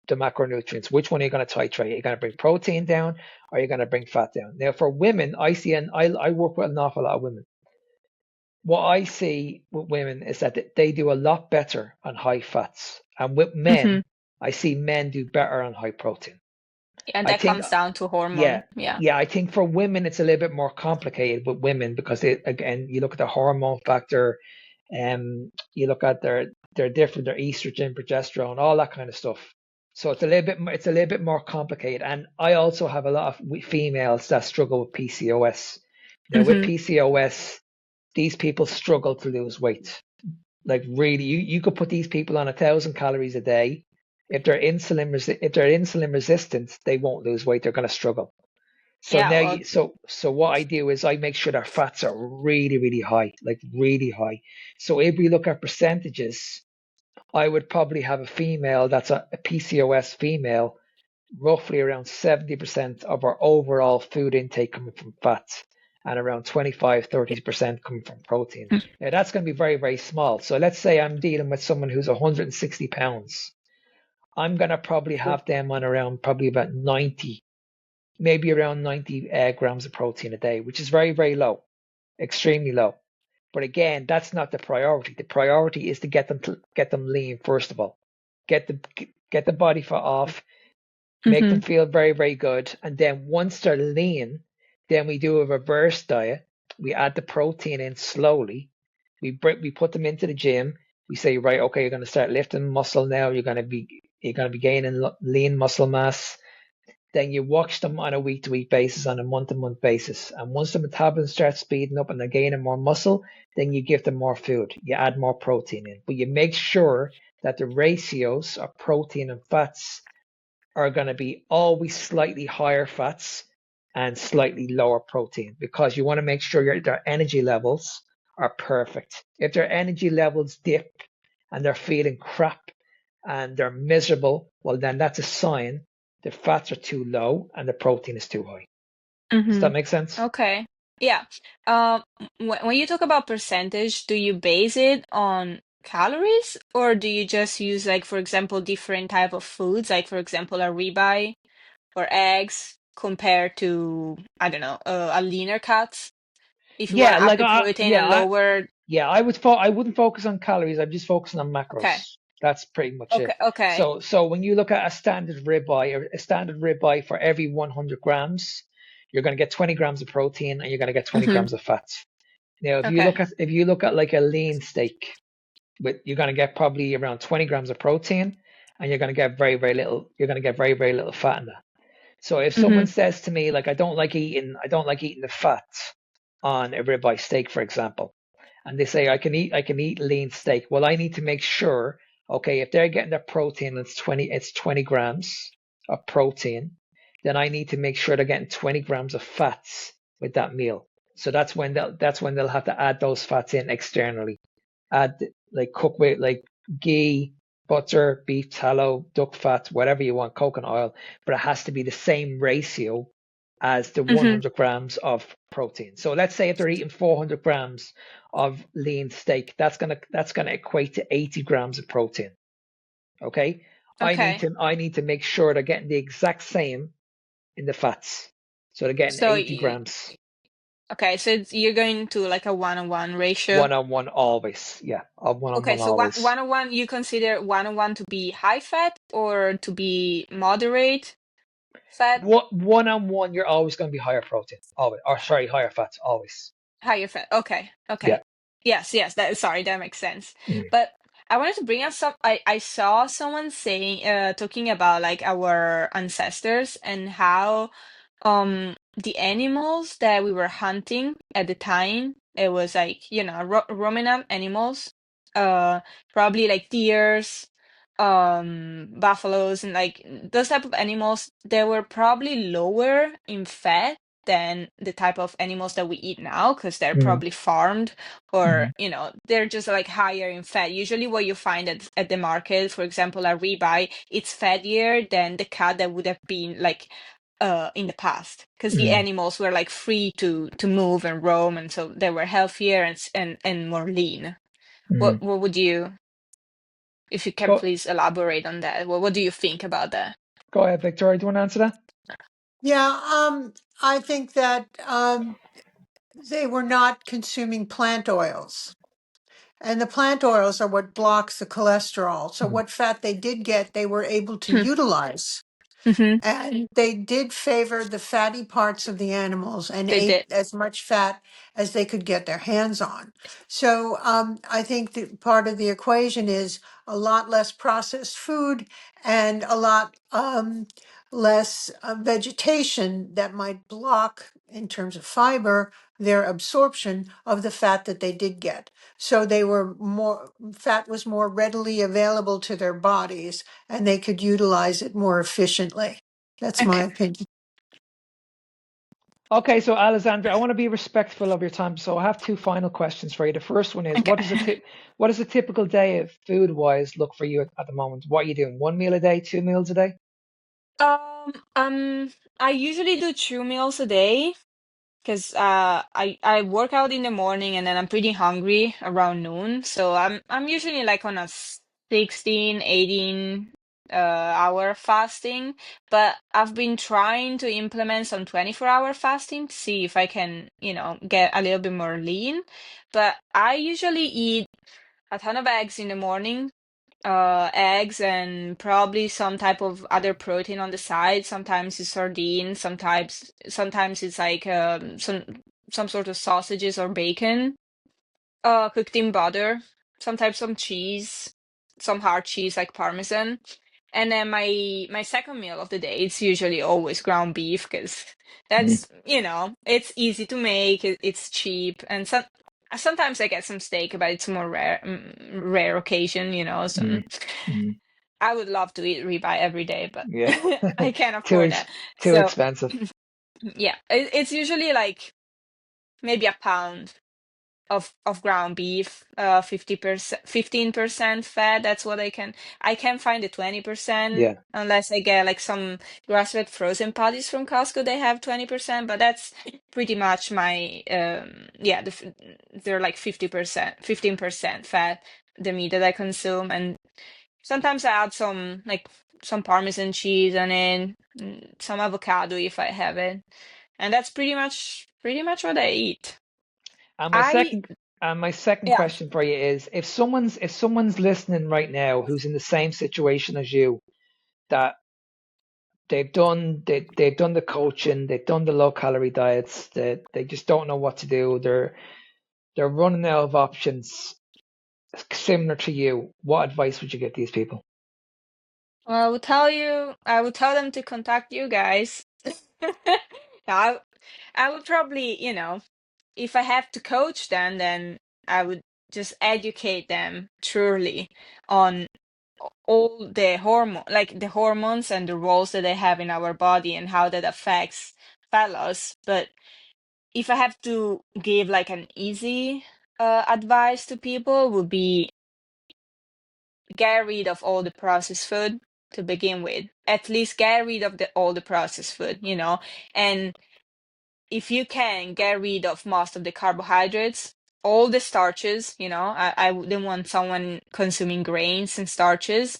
[SPEAKER 4] the macronutrients. Which one are you going to titrate? Are you going to bring protein down, or are you going to bring fat down? Now for women, I work with an awful lot of women. What I see with women is that they do a lot better on high fats, and with
[SPEAKER 3] Mm-hmm.
[SPEAKER 4] men, I see men do better on high protein.
[SPEAKER 3] And
[SPEAKER 4] I
[SPEAKER 3] that
[SPEAKER 4] think,
[SPEAKER 3] comes down to
[SPEAKER 4] yeah,
[SPEAKER 3] hormone. Yeah.
[SPEAKER 4] yeah, I think for women it's a little bit more complicated with women because again, you look at the hormone factor, you look at their estrogen, progesterone, all that kind of stuff. So it's a little bit more complicated. And I also have a lot of females that struggle with PCOS. Now with
[SPEAKER 3] Mm-hmm.
[SPEAKER 4] PCOS, these people struggle to lose weight. Like really, you could put these people on 1,000 calories a day. If they're insulin resistant, they won't lose weight. They're going to struggle. So
[SPEAKER 3] Yeah,
[SPEAKER 4] now,
[SPEAKER 3] well.
[SPEAKER 4] so what I do is I make sure their fats are really, really high, like really high. So if we look at percentages, I would probably have a female that's a PCOS female, roughly around 70% of our overall food intake coming from fats and around 25-30% coming from protein. Now that's going to be very, very small. So let's say I'm dealing with someone who's 160 pounds. I'm going to probably have them on around probably about 90, maybe around 90 grams of protein a day, which is very, very low, extremely low. But again, that's not the priority. The priority is to get them lean first of all, get the body fat off, make
[SPEAKER 3] Mm-hmm.
[SPEAKER 4] them feel very, very good. And then once they're lean, then we do a reverse diet. We add the protein in slowly. We put them into the gym. We say, right, okay, you're going to start lifting muscle now. You're going to be gaining lean muscle mass. Then you watch them on a week to week basis, on a month to month basis. And once the metabolism starts speeding up and they're gaining more muscle, then you give them more food. You add more protein in, but you make sure that the ratios of protein and fats are going to be always slightly higher fats and slightly lower protein, because you want to make sure their energy levels are perfect. If their energy levels dip and they're feeling crap and they're miserable, well, then that's a sign the fats are too low and the protein is too high. Does
[SPEAKER 3] Mm-hmm.
[SPEAKER 4] that make sense?
[SPEAKER 3] Okay. Yeah. Um, when you talk about percentage, do you base it on calories, or do you just use, like, for example, different type of foods, like for example, a ribeye or eggs compared to, I don't know, a leaner cut? If you want
[SPEAKER 4] Yeah,
[SPEAKER 3] to up
[SPEAKER 4] like
[SPEAKER 3] the protein and lower.
[SPEAKER 4] yeah, I wouldn't focus on calories. I'm just focusing on
[SPEAKER 3] Okay.
[SPEAKER 4] macros. That's pretty much
[SPEAKER 3] Okay.
[SPEAKER 4] it.
[SPEAKER 3] Okay.
[SPEAKER 4] So when you look at a standard ribeye for every 100 grams, you're going to get 20 grams of protein and you're going to get 20
[SPEAKER 3] Mm-hmm.
[SPEAKER 4] grams of fats. Now,
[SPEAKER 3] Okay.
[SPEAKER 4] if you look at like a lean steak, you're going to get probably around 20 grams of protein, and you're going to get very, very little. You're going to get very, very little fat in that. So if
[SPEAKER 3] Mm-hmm.
[SPEAKER 4] someone says to me like I don't like eating the fat on a ribeye steak, for example, and they say I can eat lean steak, well, I need to make sure, okay, if they're getting their protein, it's 20 grams of protein, then I need to make sure they're getting 20 grams of fats with that meal. So that's when they'll have to add those fats in externally. Add like cook with like ghee, butter, beef tallow, duck fat, whatever you want, coconut oil, but it has to be the same ratio as the
[SPEAKER 3] Mm-hmm.
[SPEAKER 4] 100 grams of protein. So let's say if they're eating 400 grams of lean steak, that's gonna equate to 80 grams of protein. Okay,
[SPEAKER 3] Okay.
[SPEAKER 4] I need to make sure they're getting the exact same in the fats, so they're getting
[SPEAKER 3] So
[SPEAKER 4] 80 grams.
[SPEAKER 3] okay, so you're going to like a 1-on-1 ratio.
[SPEAKER 4] 1-on-1 always, yeah,
[SPEAKER 3] Okay,
[SPEAKER 4] 1-on-1
[SPEAKER 3] so one
[SPEAKER 4] always.
[SPEAKER 3] 1-on-1, you consider 1-on-1 to be high fat or to be moderate fat?
[SPEAKER 4] One-on-one, you're always going to be higher protein, always, or sorry, higher fats, always.
[SPEAKER 3] Higher fat. Okay.
[SPEAKER 4] Yeah.
[SPEAKER 3] Okay. Yes, yes, that sorry, that makes sense.
[SPEAKER 4] Mm,
[SPEAKER 3] But I wanted to bring up some I saw someone saying talking about like our ancestors and how the animals that we were hunting at the time, it was like, ruminant animals, uh probably like deers, buffaloes and like those type of animals, they were probably lower in fat than the type of animals that we eat now because they're
[SPEAKER 4] mm,
[SPEAKER 3] probably farmed or
[SPEAKER 4] mm,
[SPEAKER 3] they're just like higher in fat. Usually what you find at the market, for example, a ribeye, it's fattier than the cut that would have been like in the past because the
[SPEAKER 4] mm,
[SPEAKER 3] animals were like free to move and roam, and so they were healthier and more lean.
[SPEAKER 4] mm.
[SPEAKER 3] What would you, if you can
[SPEAKER 4] Go
[SPEAKER 3] please elaborate on that, what do you think about that?
[SPEAKER 4] go ahead, Victoria. Do you want to answer that?
[SPEAKER 2] Yeah, I think that they were not consuming plant oils. And the plant oils are what blocks the cholesterol. So
[SPEAKER 4] Mm,
[SPEAKER 2] what fat they did get, they were able to utilize.
[SPEAKER 3] Mm-hmm.
[SPEAKER 2] And they did favor the fatty parts of the animals and
[SPEAKER 3] They
[SPEAKER 2] ate
[SPEAKER 3] did.
[SPEAKER 2] as much fat as they could get their hands on. So I think that part of the equation is a lot less processed food and a lot less vegetation that might block, in terms of fiber, their absorption of the fat that they did get. So they were more, fat was more readily available to their bodies and they could utilize it more efficiently. That's my
[SPEAKER 3] Okay.
[SPEAKER 2] opinion.
[SPEAKER 4] Okay, so Alessandra, I want to be respectful of your time, so I have two final questions for you. The first one is,
[SPEAKER 3] Okay.
[SPEAKER 4] what does a typical day of food-wise look for you at the moment? What are you doing? One meal a day, two meals a day?
[SPEAKER 3] Um, um, I usually do 2 meals a day because I work out in the morning and then I'm pretty hungry around noon. So I'm usually like on a 16, 18 hour fasting, but I've been trying to implement some 24-hour fasting to see if I can, get a little bit more lean. But I usually eat a ton of eggs in the morning, eggs and probably some type of other protein on the side. Sometimes it's sardines, sometimes it's like some sort of sausages or bacon, cooked in butter, sometimes some cheese, some hard cheese like Parmesan. And then my second meal of the day, it's usually always ground beef because
[SPEAKER 4] Mm,
[SPEAKER 3] that's, it's easy to make, it's cheap, and sometimes I get some steak, but it's more rare occasion, So
[SPEAKER 4] mm, mm.
[SPEAKER 3] I would love to eat ribeye every day, but
[SPEAKER 4] Yeah,
[SPEAKER 3] I can't
[SPEAKER 4] too
[SPEAKER 3] afford
[SPEAKER 4] ex
[SPEAKER 3] that.
[SPEAKER 4] too
[SPEAKER 3] So
[SPEAKER 4] expensive.
[SPEAKER 3] yeah, it's usually like maybe a pound of ground beef, 50%, 15% fat. That's what I can find the 20%
[SPEAKER 4] Yeah.
[SPEAKER 3] unless I get like some grass-fed frozen patties from Costco. They have 20%, but that's pretty much my yeah, they're like 50%, 15% fat, the meat that I consume. And sometimes I add some Parmesan cheese on it, some avocado if I have it. And that's pretty much what I eat.
[SPEAKER 4] And
[SPEAKER 3] I
[SPEAKER 4] my second
[SPEAKER 3] Yeah.
[SPEAKER 4] question for you is, if someone's listening right now who's in the same situation as you, that they've done the coaching, they've done the low calorie diets, that they just don't know what to do. they're running out of options similar to you. What advice would you give these people?
[SPEAKER 3] Well, I would tell them to contact you guys. I, I would probably, if I have to coach them, then I would just educate them truly on all the hormones and the roles that they have in our body and how that affects fat loss. But if I have to give like an easy advice to people, would be get rid of all the processed food to begin with. At least get rid of all the processed food, and if you can get rid of most of the carbohydrates, all the starches, I wouldn't want someone consuming grains and starches.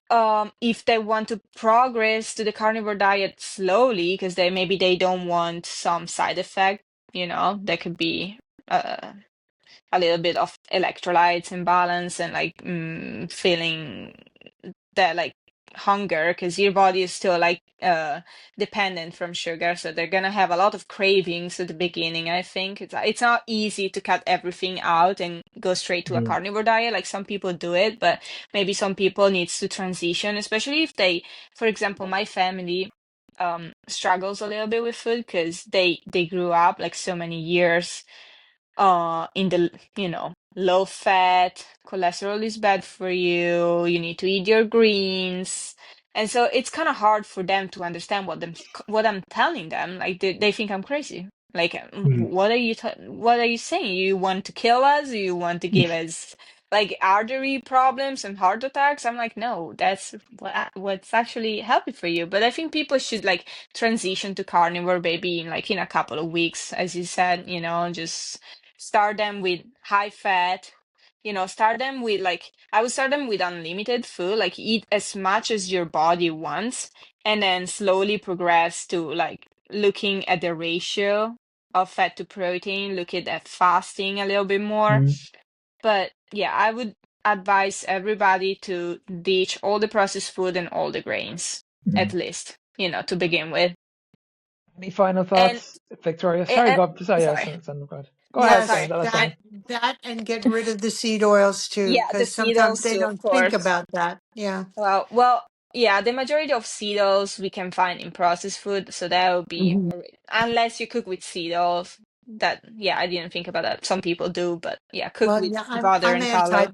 [SPEAKER 3] If they want to progress to the carnivore diet slowly, because maybe they don't want some side effect, that could be a little bit of electrolytes imbalance and like feeling that like hunger, because your body is still like dependent from sugar, so they're gonna have a lot of cravings at the beginning. I think it's not easy to cut everything out and go straight to a carnivore diet like some people do it, but maybe some people needs to transition, especially if they, for example, my family struggles a little bit with food because they grew up like so many years in the low fat, cholesterol is bad for you need to eat your greens, and so it's kind of hard for them to understand what I'm telling them. Like they think I'm crazy. Like what are you saying? You want to kill us? You want to give us like artery problems and heart attacks? I'm like, no, that's what's actually healthy for you. But I think people should like transition to carnivore maybe in a couple of weeks, as you said, just start them with high fat, start them with like, I would start them with unlimited food, like eat as much as your body wants, and then slowly progress to like looking at the ratio of fat to protein, look at fasting a little bit more. But yeah, I would advise everybody to ditch all the processed food and all the grains, at least, to begin with.
[SPEAKER 4] Any final
[SPEAKER 3] And
[SPEAKER 4] thoughts, Victoria?
[SPEAKER 3] uh,
[SPEAKER 4] Sorry,
[SPEAKER 3] uh,
[SPEAKER 4] go. Sorry,
[SPEAKER 3] sorry,
[SPEAKER 4] Alessandra, go ahead. Go ahead,
[SPEAKER 2] Yes,
[SPEAKER 3] sorry.
[SPEAKER 4] Alessandra.
[SPEAKER 2] that and get rid of the seed oils too,
[SPEAKER 3] Yeah, the
[SPEAKER 2] because
[SPEAKER 3] seed
[SPEAKER 2] sometimes
[SPEAKER 3] oils
[SPEAKER 2] they
[SPEAKER 3] too, of
[SPEAKER 2] don't think
[SPEAKER 3] course.
[SPEAKER 2] about that. Yeah.
[SPEAKER 3] Well, yeah, the majority of seed oils we can find in processed food, so that would be
[SPEAKER 2] Mhm.
[SPEAKER 3] unless you cook with seed oils. That, yeah, I didn't think about that. Some people do, but yeah, cook
[SPEAKER 2] Well,
[SPEAKER 3] with
[SPEAKER 2] yeah,
[SPEAKER 3] butter and tallow.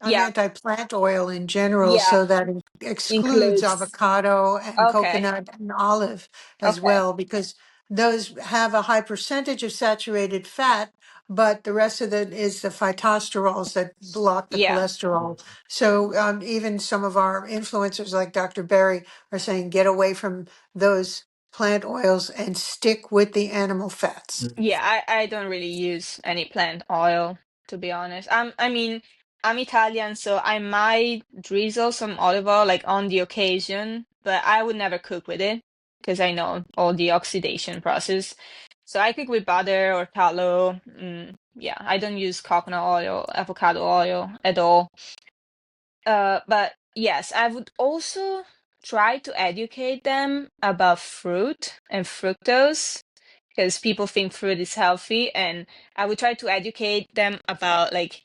[SPEAKER 2] I'm
[SPEAKER 3] Yeah,
[SPEAKER 2] anti-plant oil in general,
[SPEAKER 3] yeah,
[SPEAKER 2] so that excludes
[SPEAKER 3] includes.
[SPEAKER 2] avocado and
[SPEAKER 3] Okay,
[SPEAKER 2] coconut and olive as
[SPEAKER 3] okay,
[SPEAKER 2] well, because those have a high percentage of saturated fat, but the rest of it is the phytosterols that block the
[SPEAKER 3] yeah.
[SPEAKER 2] cholesterol. So even some of our influencers, like Dr. Berry, are saying get away from those plant oils and stick with the animal fats.
[SPEAKER 3] Yeah, I don't really use any plant oil, to be honest. I mean, I'm Italian, so I might drizzle some olive oil like on the occasion, but I would never cook with it because I know all the oxidation process. So I cook with butter or tallow. Yeah, I don't use coconut oil, avocado oil at all. But yes, I would also try to educate them about fruit and fructose because people think fruit is healthy, and I would try to educate them about like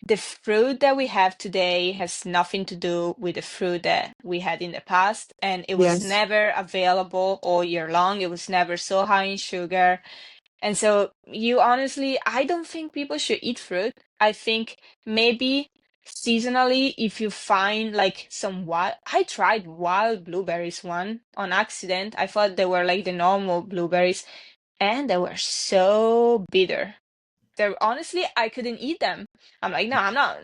[SPEAKER 3] the fruit that we have today has nothing to do with the fruit that we had in the past, and it was
[SPEAKER 2] Yes.
[SPEAKER 3] never available all year long. It was never so high in sugar. And so you honestly, I don't think people should eat fruit. I think maybe seasonally, if you find like some wild, I tried wild blueberries one on accident. I thought they were like the normal blueberries, and they were so bitter. They're honestly, I couldn't eat them. I'm like, no, I'm not.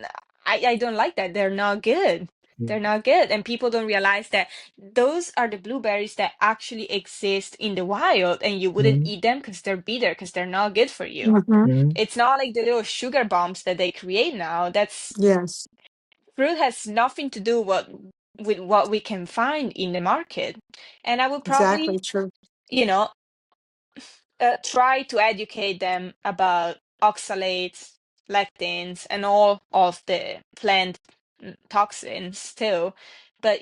[SPEAKER 3] I don't like that. They're not good. They're not good. And people don't realize that those are the blueberries that actually exist in the wild, and you wouldn't eat them because they're bitter, because they're not good for you.
[SPEAKER 2] Hmm.
[SPEAKER 3] It's not like the little sugar bombs that they create now. That's
[SPEAKER 2] Yes.
[SPEAKER 3] fruit has nothing to do with what we can find in the market. And I would
[SPEAKER 2] Exactly
[SPEAKER 3] probably,
[SPEAKER 2] true.
[SPEAKER 3] you know, try to educate them about oxalates, lectins, and all of the plant toxins too. But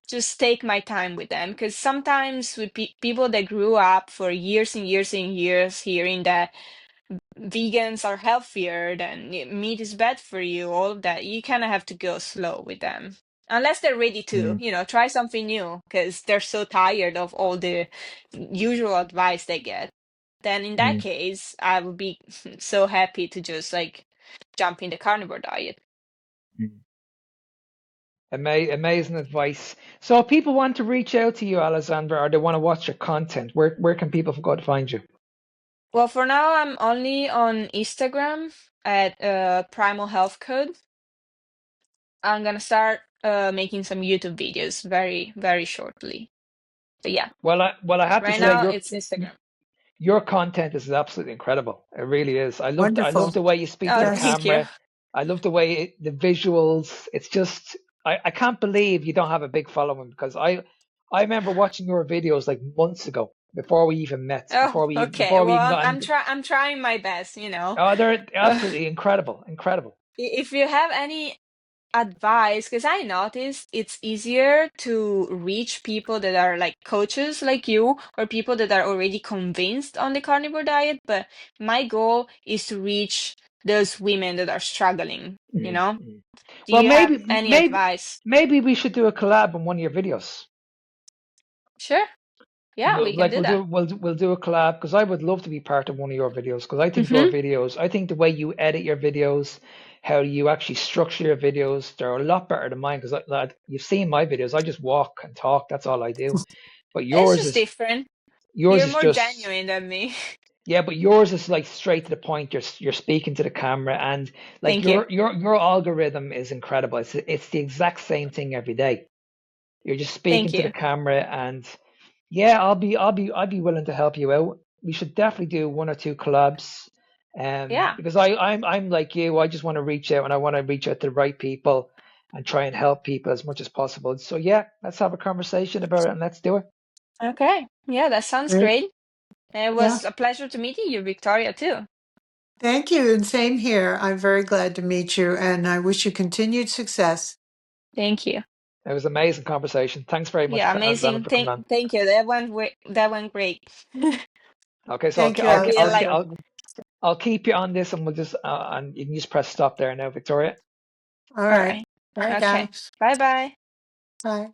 [SPEAKER 3] just take my time with them, because sometimes with people that grew up for years and years and years hearing that vegans are healthier, then meat is bad for you, all of that. You kind of have to go slow with them. Unless they're ready to,
[SPEAKER 4] Mm,
[SPEAKER 3] try something new because they're so tired of all the usual advice they get. Then in that
[SPEAKER 4] mm,
[SPEAKER 3] case, I would be so happy to just like jump in the carnivore diet.
[SPEAKER 4] mm. Amazing advice. So if people want to reach out to you, Alessandra, or they want to watch your content, where can people go to find you?
[SPEAKER 3] Well, for now, I'm only on Instagram at Primal Health Code. I'm gonna start making some YouTube videos very, very shortly. But yeah,
[SPEAKER 4] Well, I have to
[SPEAKER 3] right
[SPEAKER 4] say
[SPEAKER 3] now
[SPEAKER 4] your
[SPEAKER 3] it's Instagram.
[SPEAKER 4] your content is absolutely incredible. It really is. I love
[SPEAKER 2] Wonderful.
[SPEAKER 4] the way you speak to
[SPEAKER 3] Oh,
[SPEAKER 4] the
[SPEAKER 2] Yes.
[SPEAKER 3] thank you.
[SPEAKER 4] camera. I love the way the visuals. It's just I can't believe you don't have a big following because I remember watching your videos like months ago before we even met,
[SPEAKER 3] Oh, okay.
[SPEAKER 4] before we
[SPEAKER 3] Well,
[SPEAKER 4] even
[SPEAKER 3] I'm
[SPEAKER 4] got
[SPEAKER 3] I'm
[SPEAKER 4] into.
[SPEAKER 3] try I'm trying my best.
[SPEAKER 4] Oh, they're
[SPEAKER 3] Uh,
[SPEAKER 4] absolutely incredible, incredible.
[SPEAKER 3] if you have any advice, because I noticed it's easier to reach people that are like coaches like you or people that are already convinced on the carnivore diet, but my goal is to reach those women that are struggling, you
[SPEAKER 4] Mm,
[SPEAKER 3] know?
[SPEAKER 4] mm.
[SPEAKER 3] Do
[SPEAKER 4] Well,
[SPEAKER 3] you have
[SPEAKER 4] maybe
[SPEAKER 3] any
[SPEAKER 4] maybe
[SPEAKER 3] advice?
[SPEAKER 4] maybe we should do a collab on one of your videos.
[SPEAKER 3] Sure. Yeah, we can do that.
[SPEAKER 4] We'll do a collab because I would love to be part of one of your videos because I think your
[SPEAKER 3] Mm-hmm.
[SPEAKER 4] videos, I think the way you edit your videos, how you actually structure your videos, they're a lot better than mine because like, you've seen my videos. I just walk and talk. That's all I do. But
[SPEAKER 3] It's just different.
[SPEAKER 4] yours
[SPEAKER 3] You're
[SPEAKER 4] is
[SPEAKER 3] more
[SPEAKER 4] just
[SPEAKER 3] genuine than me.
[SPEAKER 4] yeah. But yours is like straight to the point. You're speaking to the camera and like
[SPEAKER 3] Thank you.
[SPEAKER 4] your algorithm is incredible. It's the exact same thing every day. You're just speaking
[SPEAKER 3] Thank
[SPEAKER 4] to the
[SPEAKER 3] you.
[SPEAKER 4] camera and yeah, I'd be willing to help you out. We should definitely do one or two collabs.
[SPEAKER 3] Yeah.
[SPEAKER 4] Because I'm like you, I just want to reach out and I want to reach out to the right people and try and help people as much as possible. So yeah, let's have a conversation about it and let's do it.
[SPEAKER 3] Okay. Yeah, that sounds
[SPEAKER 2] Great.
[SPEAKER 3] great. And it
[SPEAKER 2] Yeah.
[SPEAKER 3] was a pleasure to meeting you, Victoria, too.
[SPEAKER 2] Thank you. And same here. I'm very glad to meet you and I wish you continued success.
[SPEAKER 3] Thank you.
[SPEAKER 4] It was an amazing conversation. Thanks very much,
[SPEAKER 3] Yeah,
[SPEAKER 4] Alexander,
[SPEAKER 3] amazing.
[SPEAKER 4] for coming
[SPEAKER 3] Thank
[SPEAKER 4] on.
[SPEAKER 3] thank you. That went great.
[SPEAKER 4] Okay, so
[SPEAKER 2] Thank you,
[SPEAKER 3] I really like.
[SPEAKER 2] Alessandra.
[SPEAKER 4] I'll keep you on this and we'll just and you can just press stop there now, Victoria.
[SPEAKER 2] All
[SPEAKER 3] All
[SPEAKER 2] right.
[SPEAKER 3] right.
[SPEAKER 2] Bye,
[SPEAKER 3] Okay.
[SPEAKER 2] guys.
[SPEAKER 3] Bye bye.
[SPEAKER 2] Bye.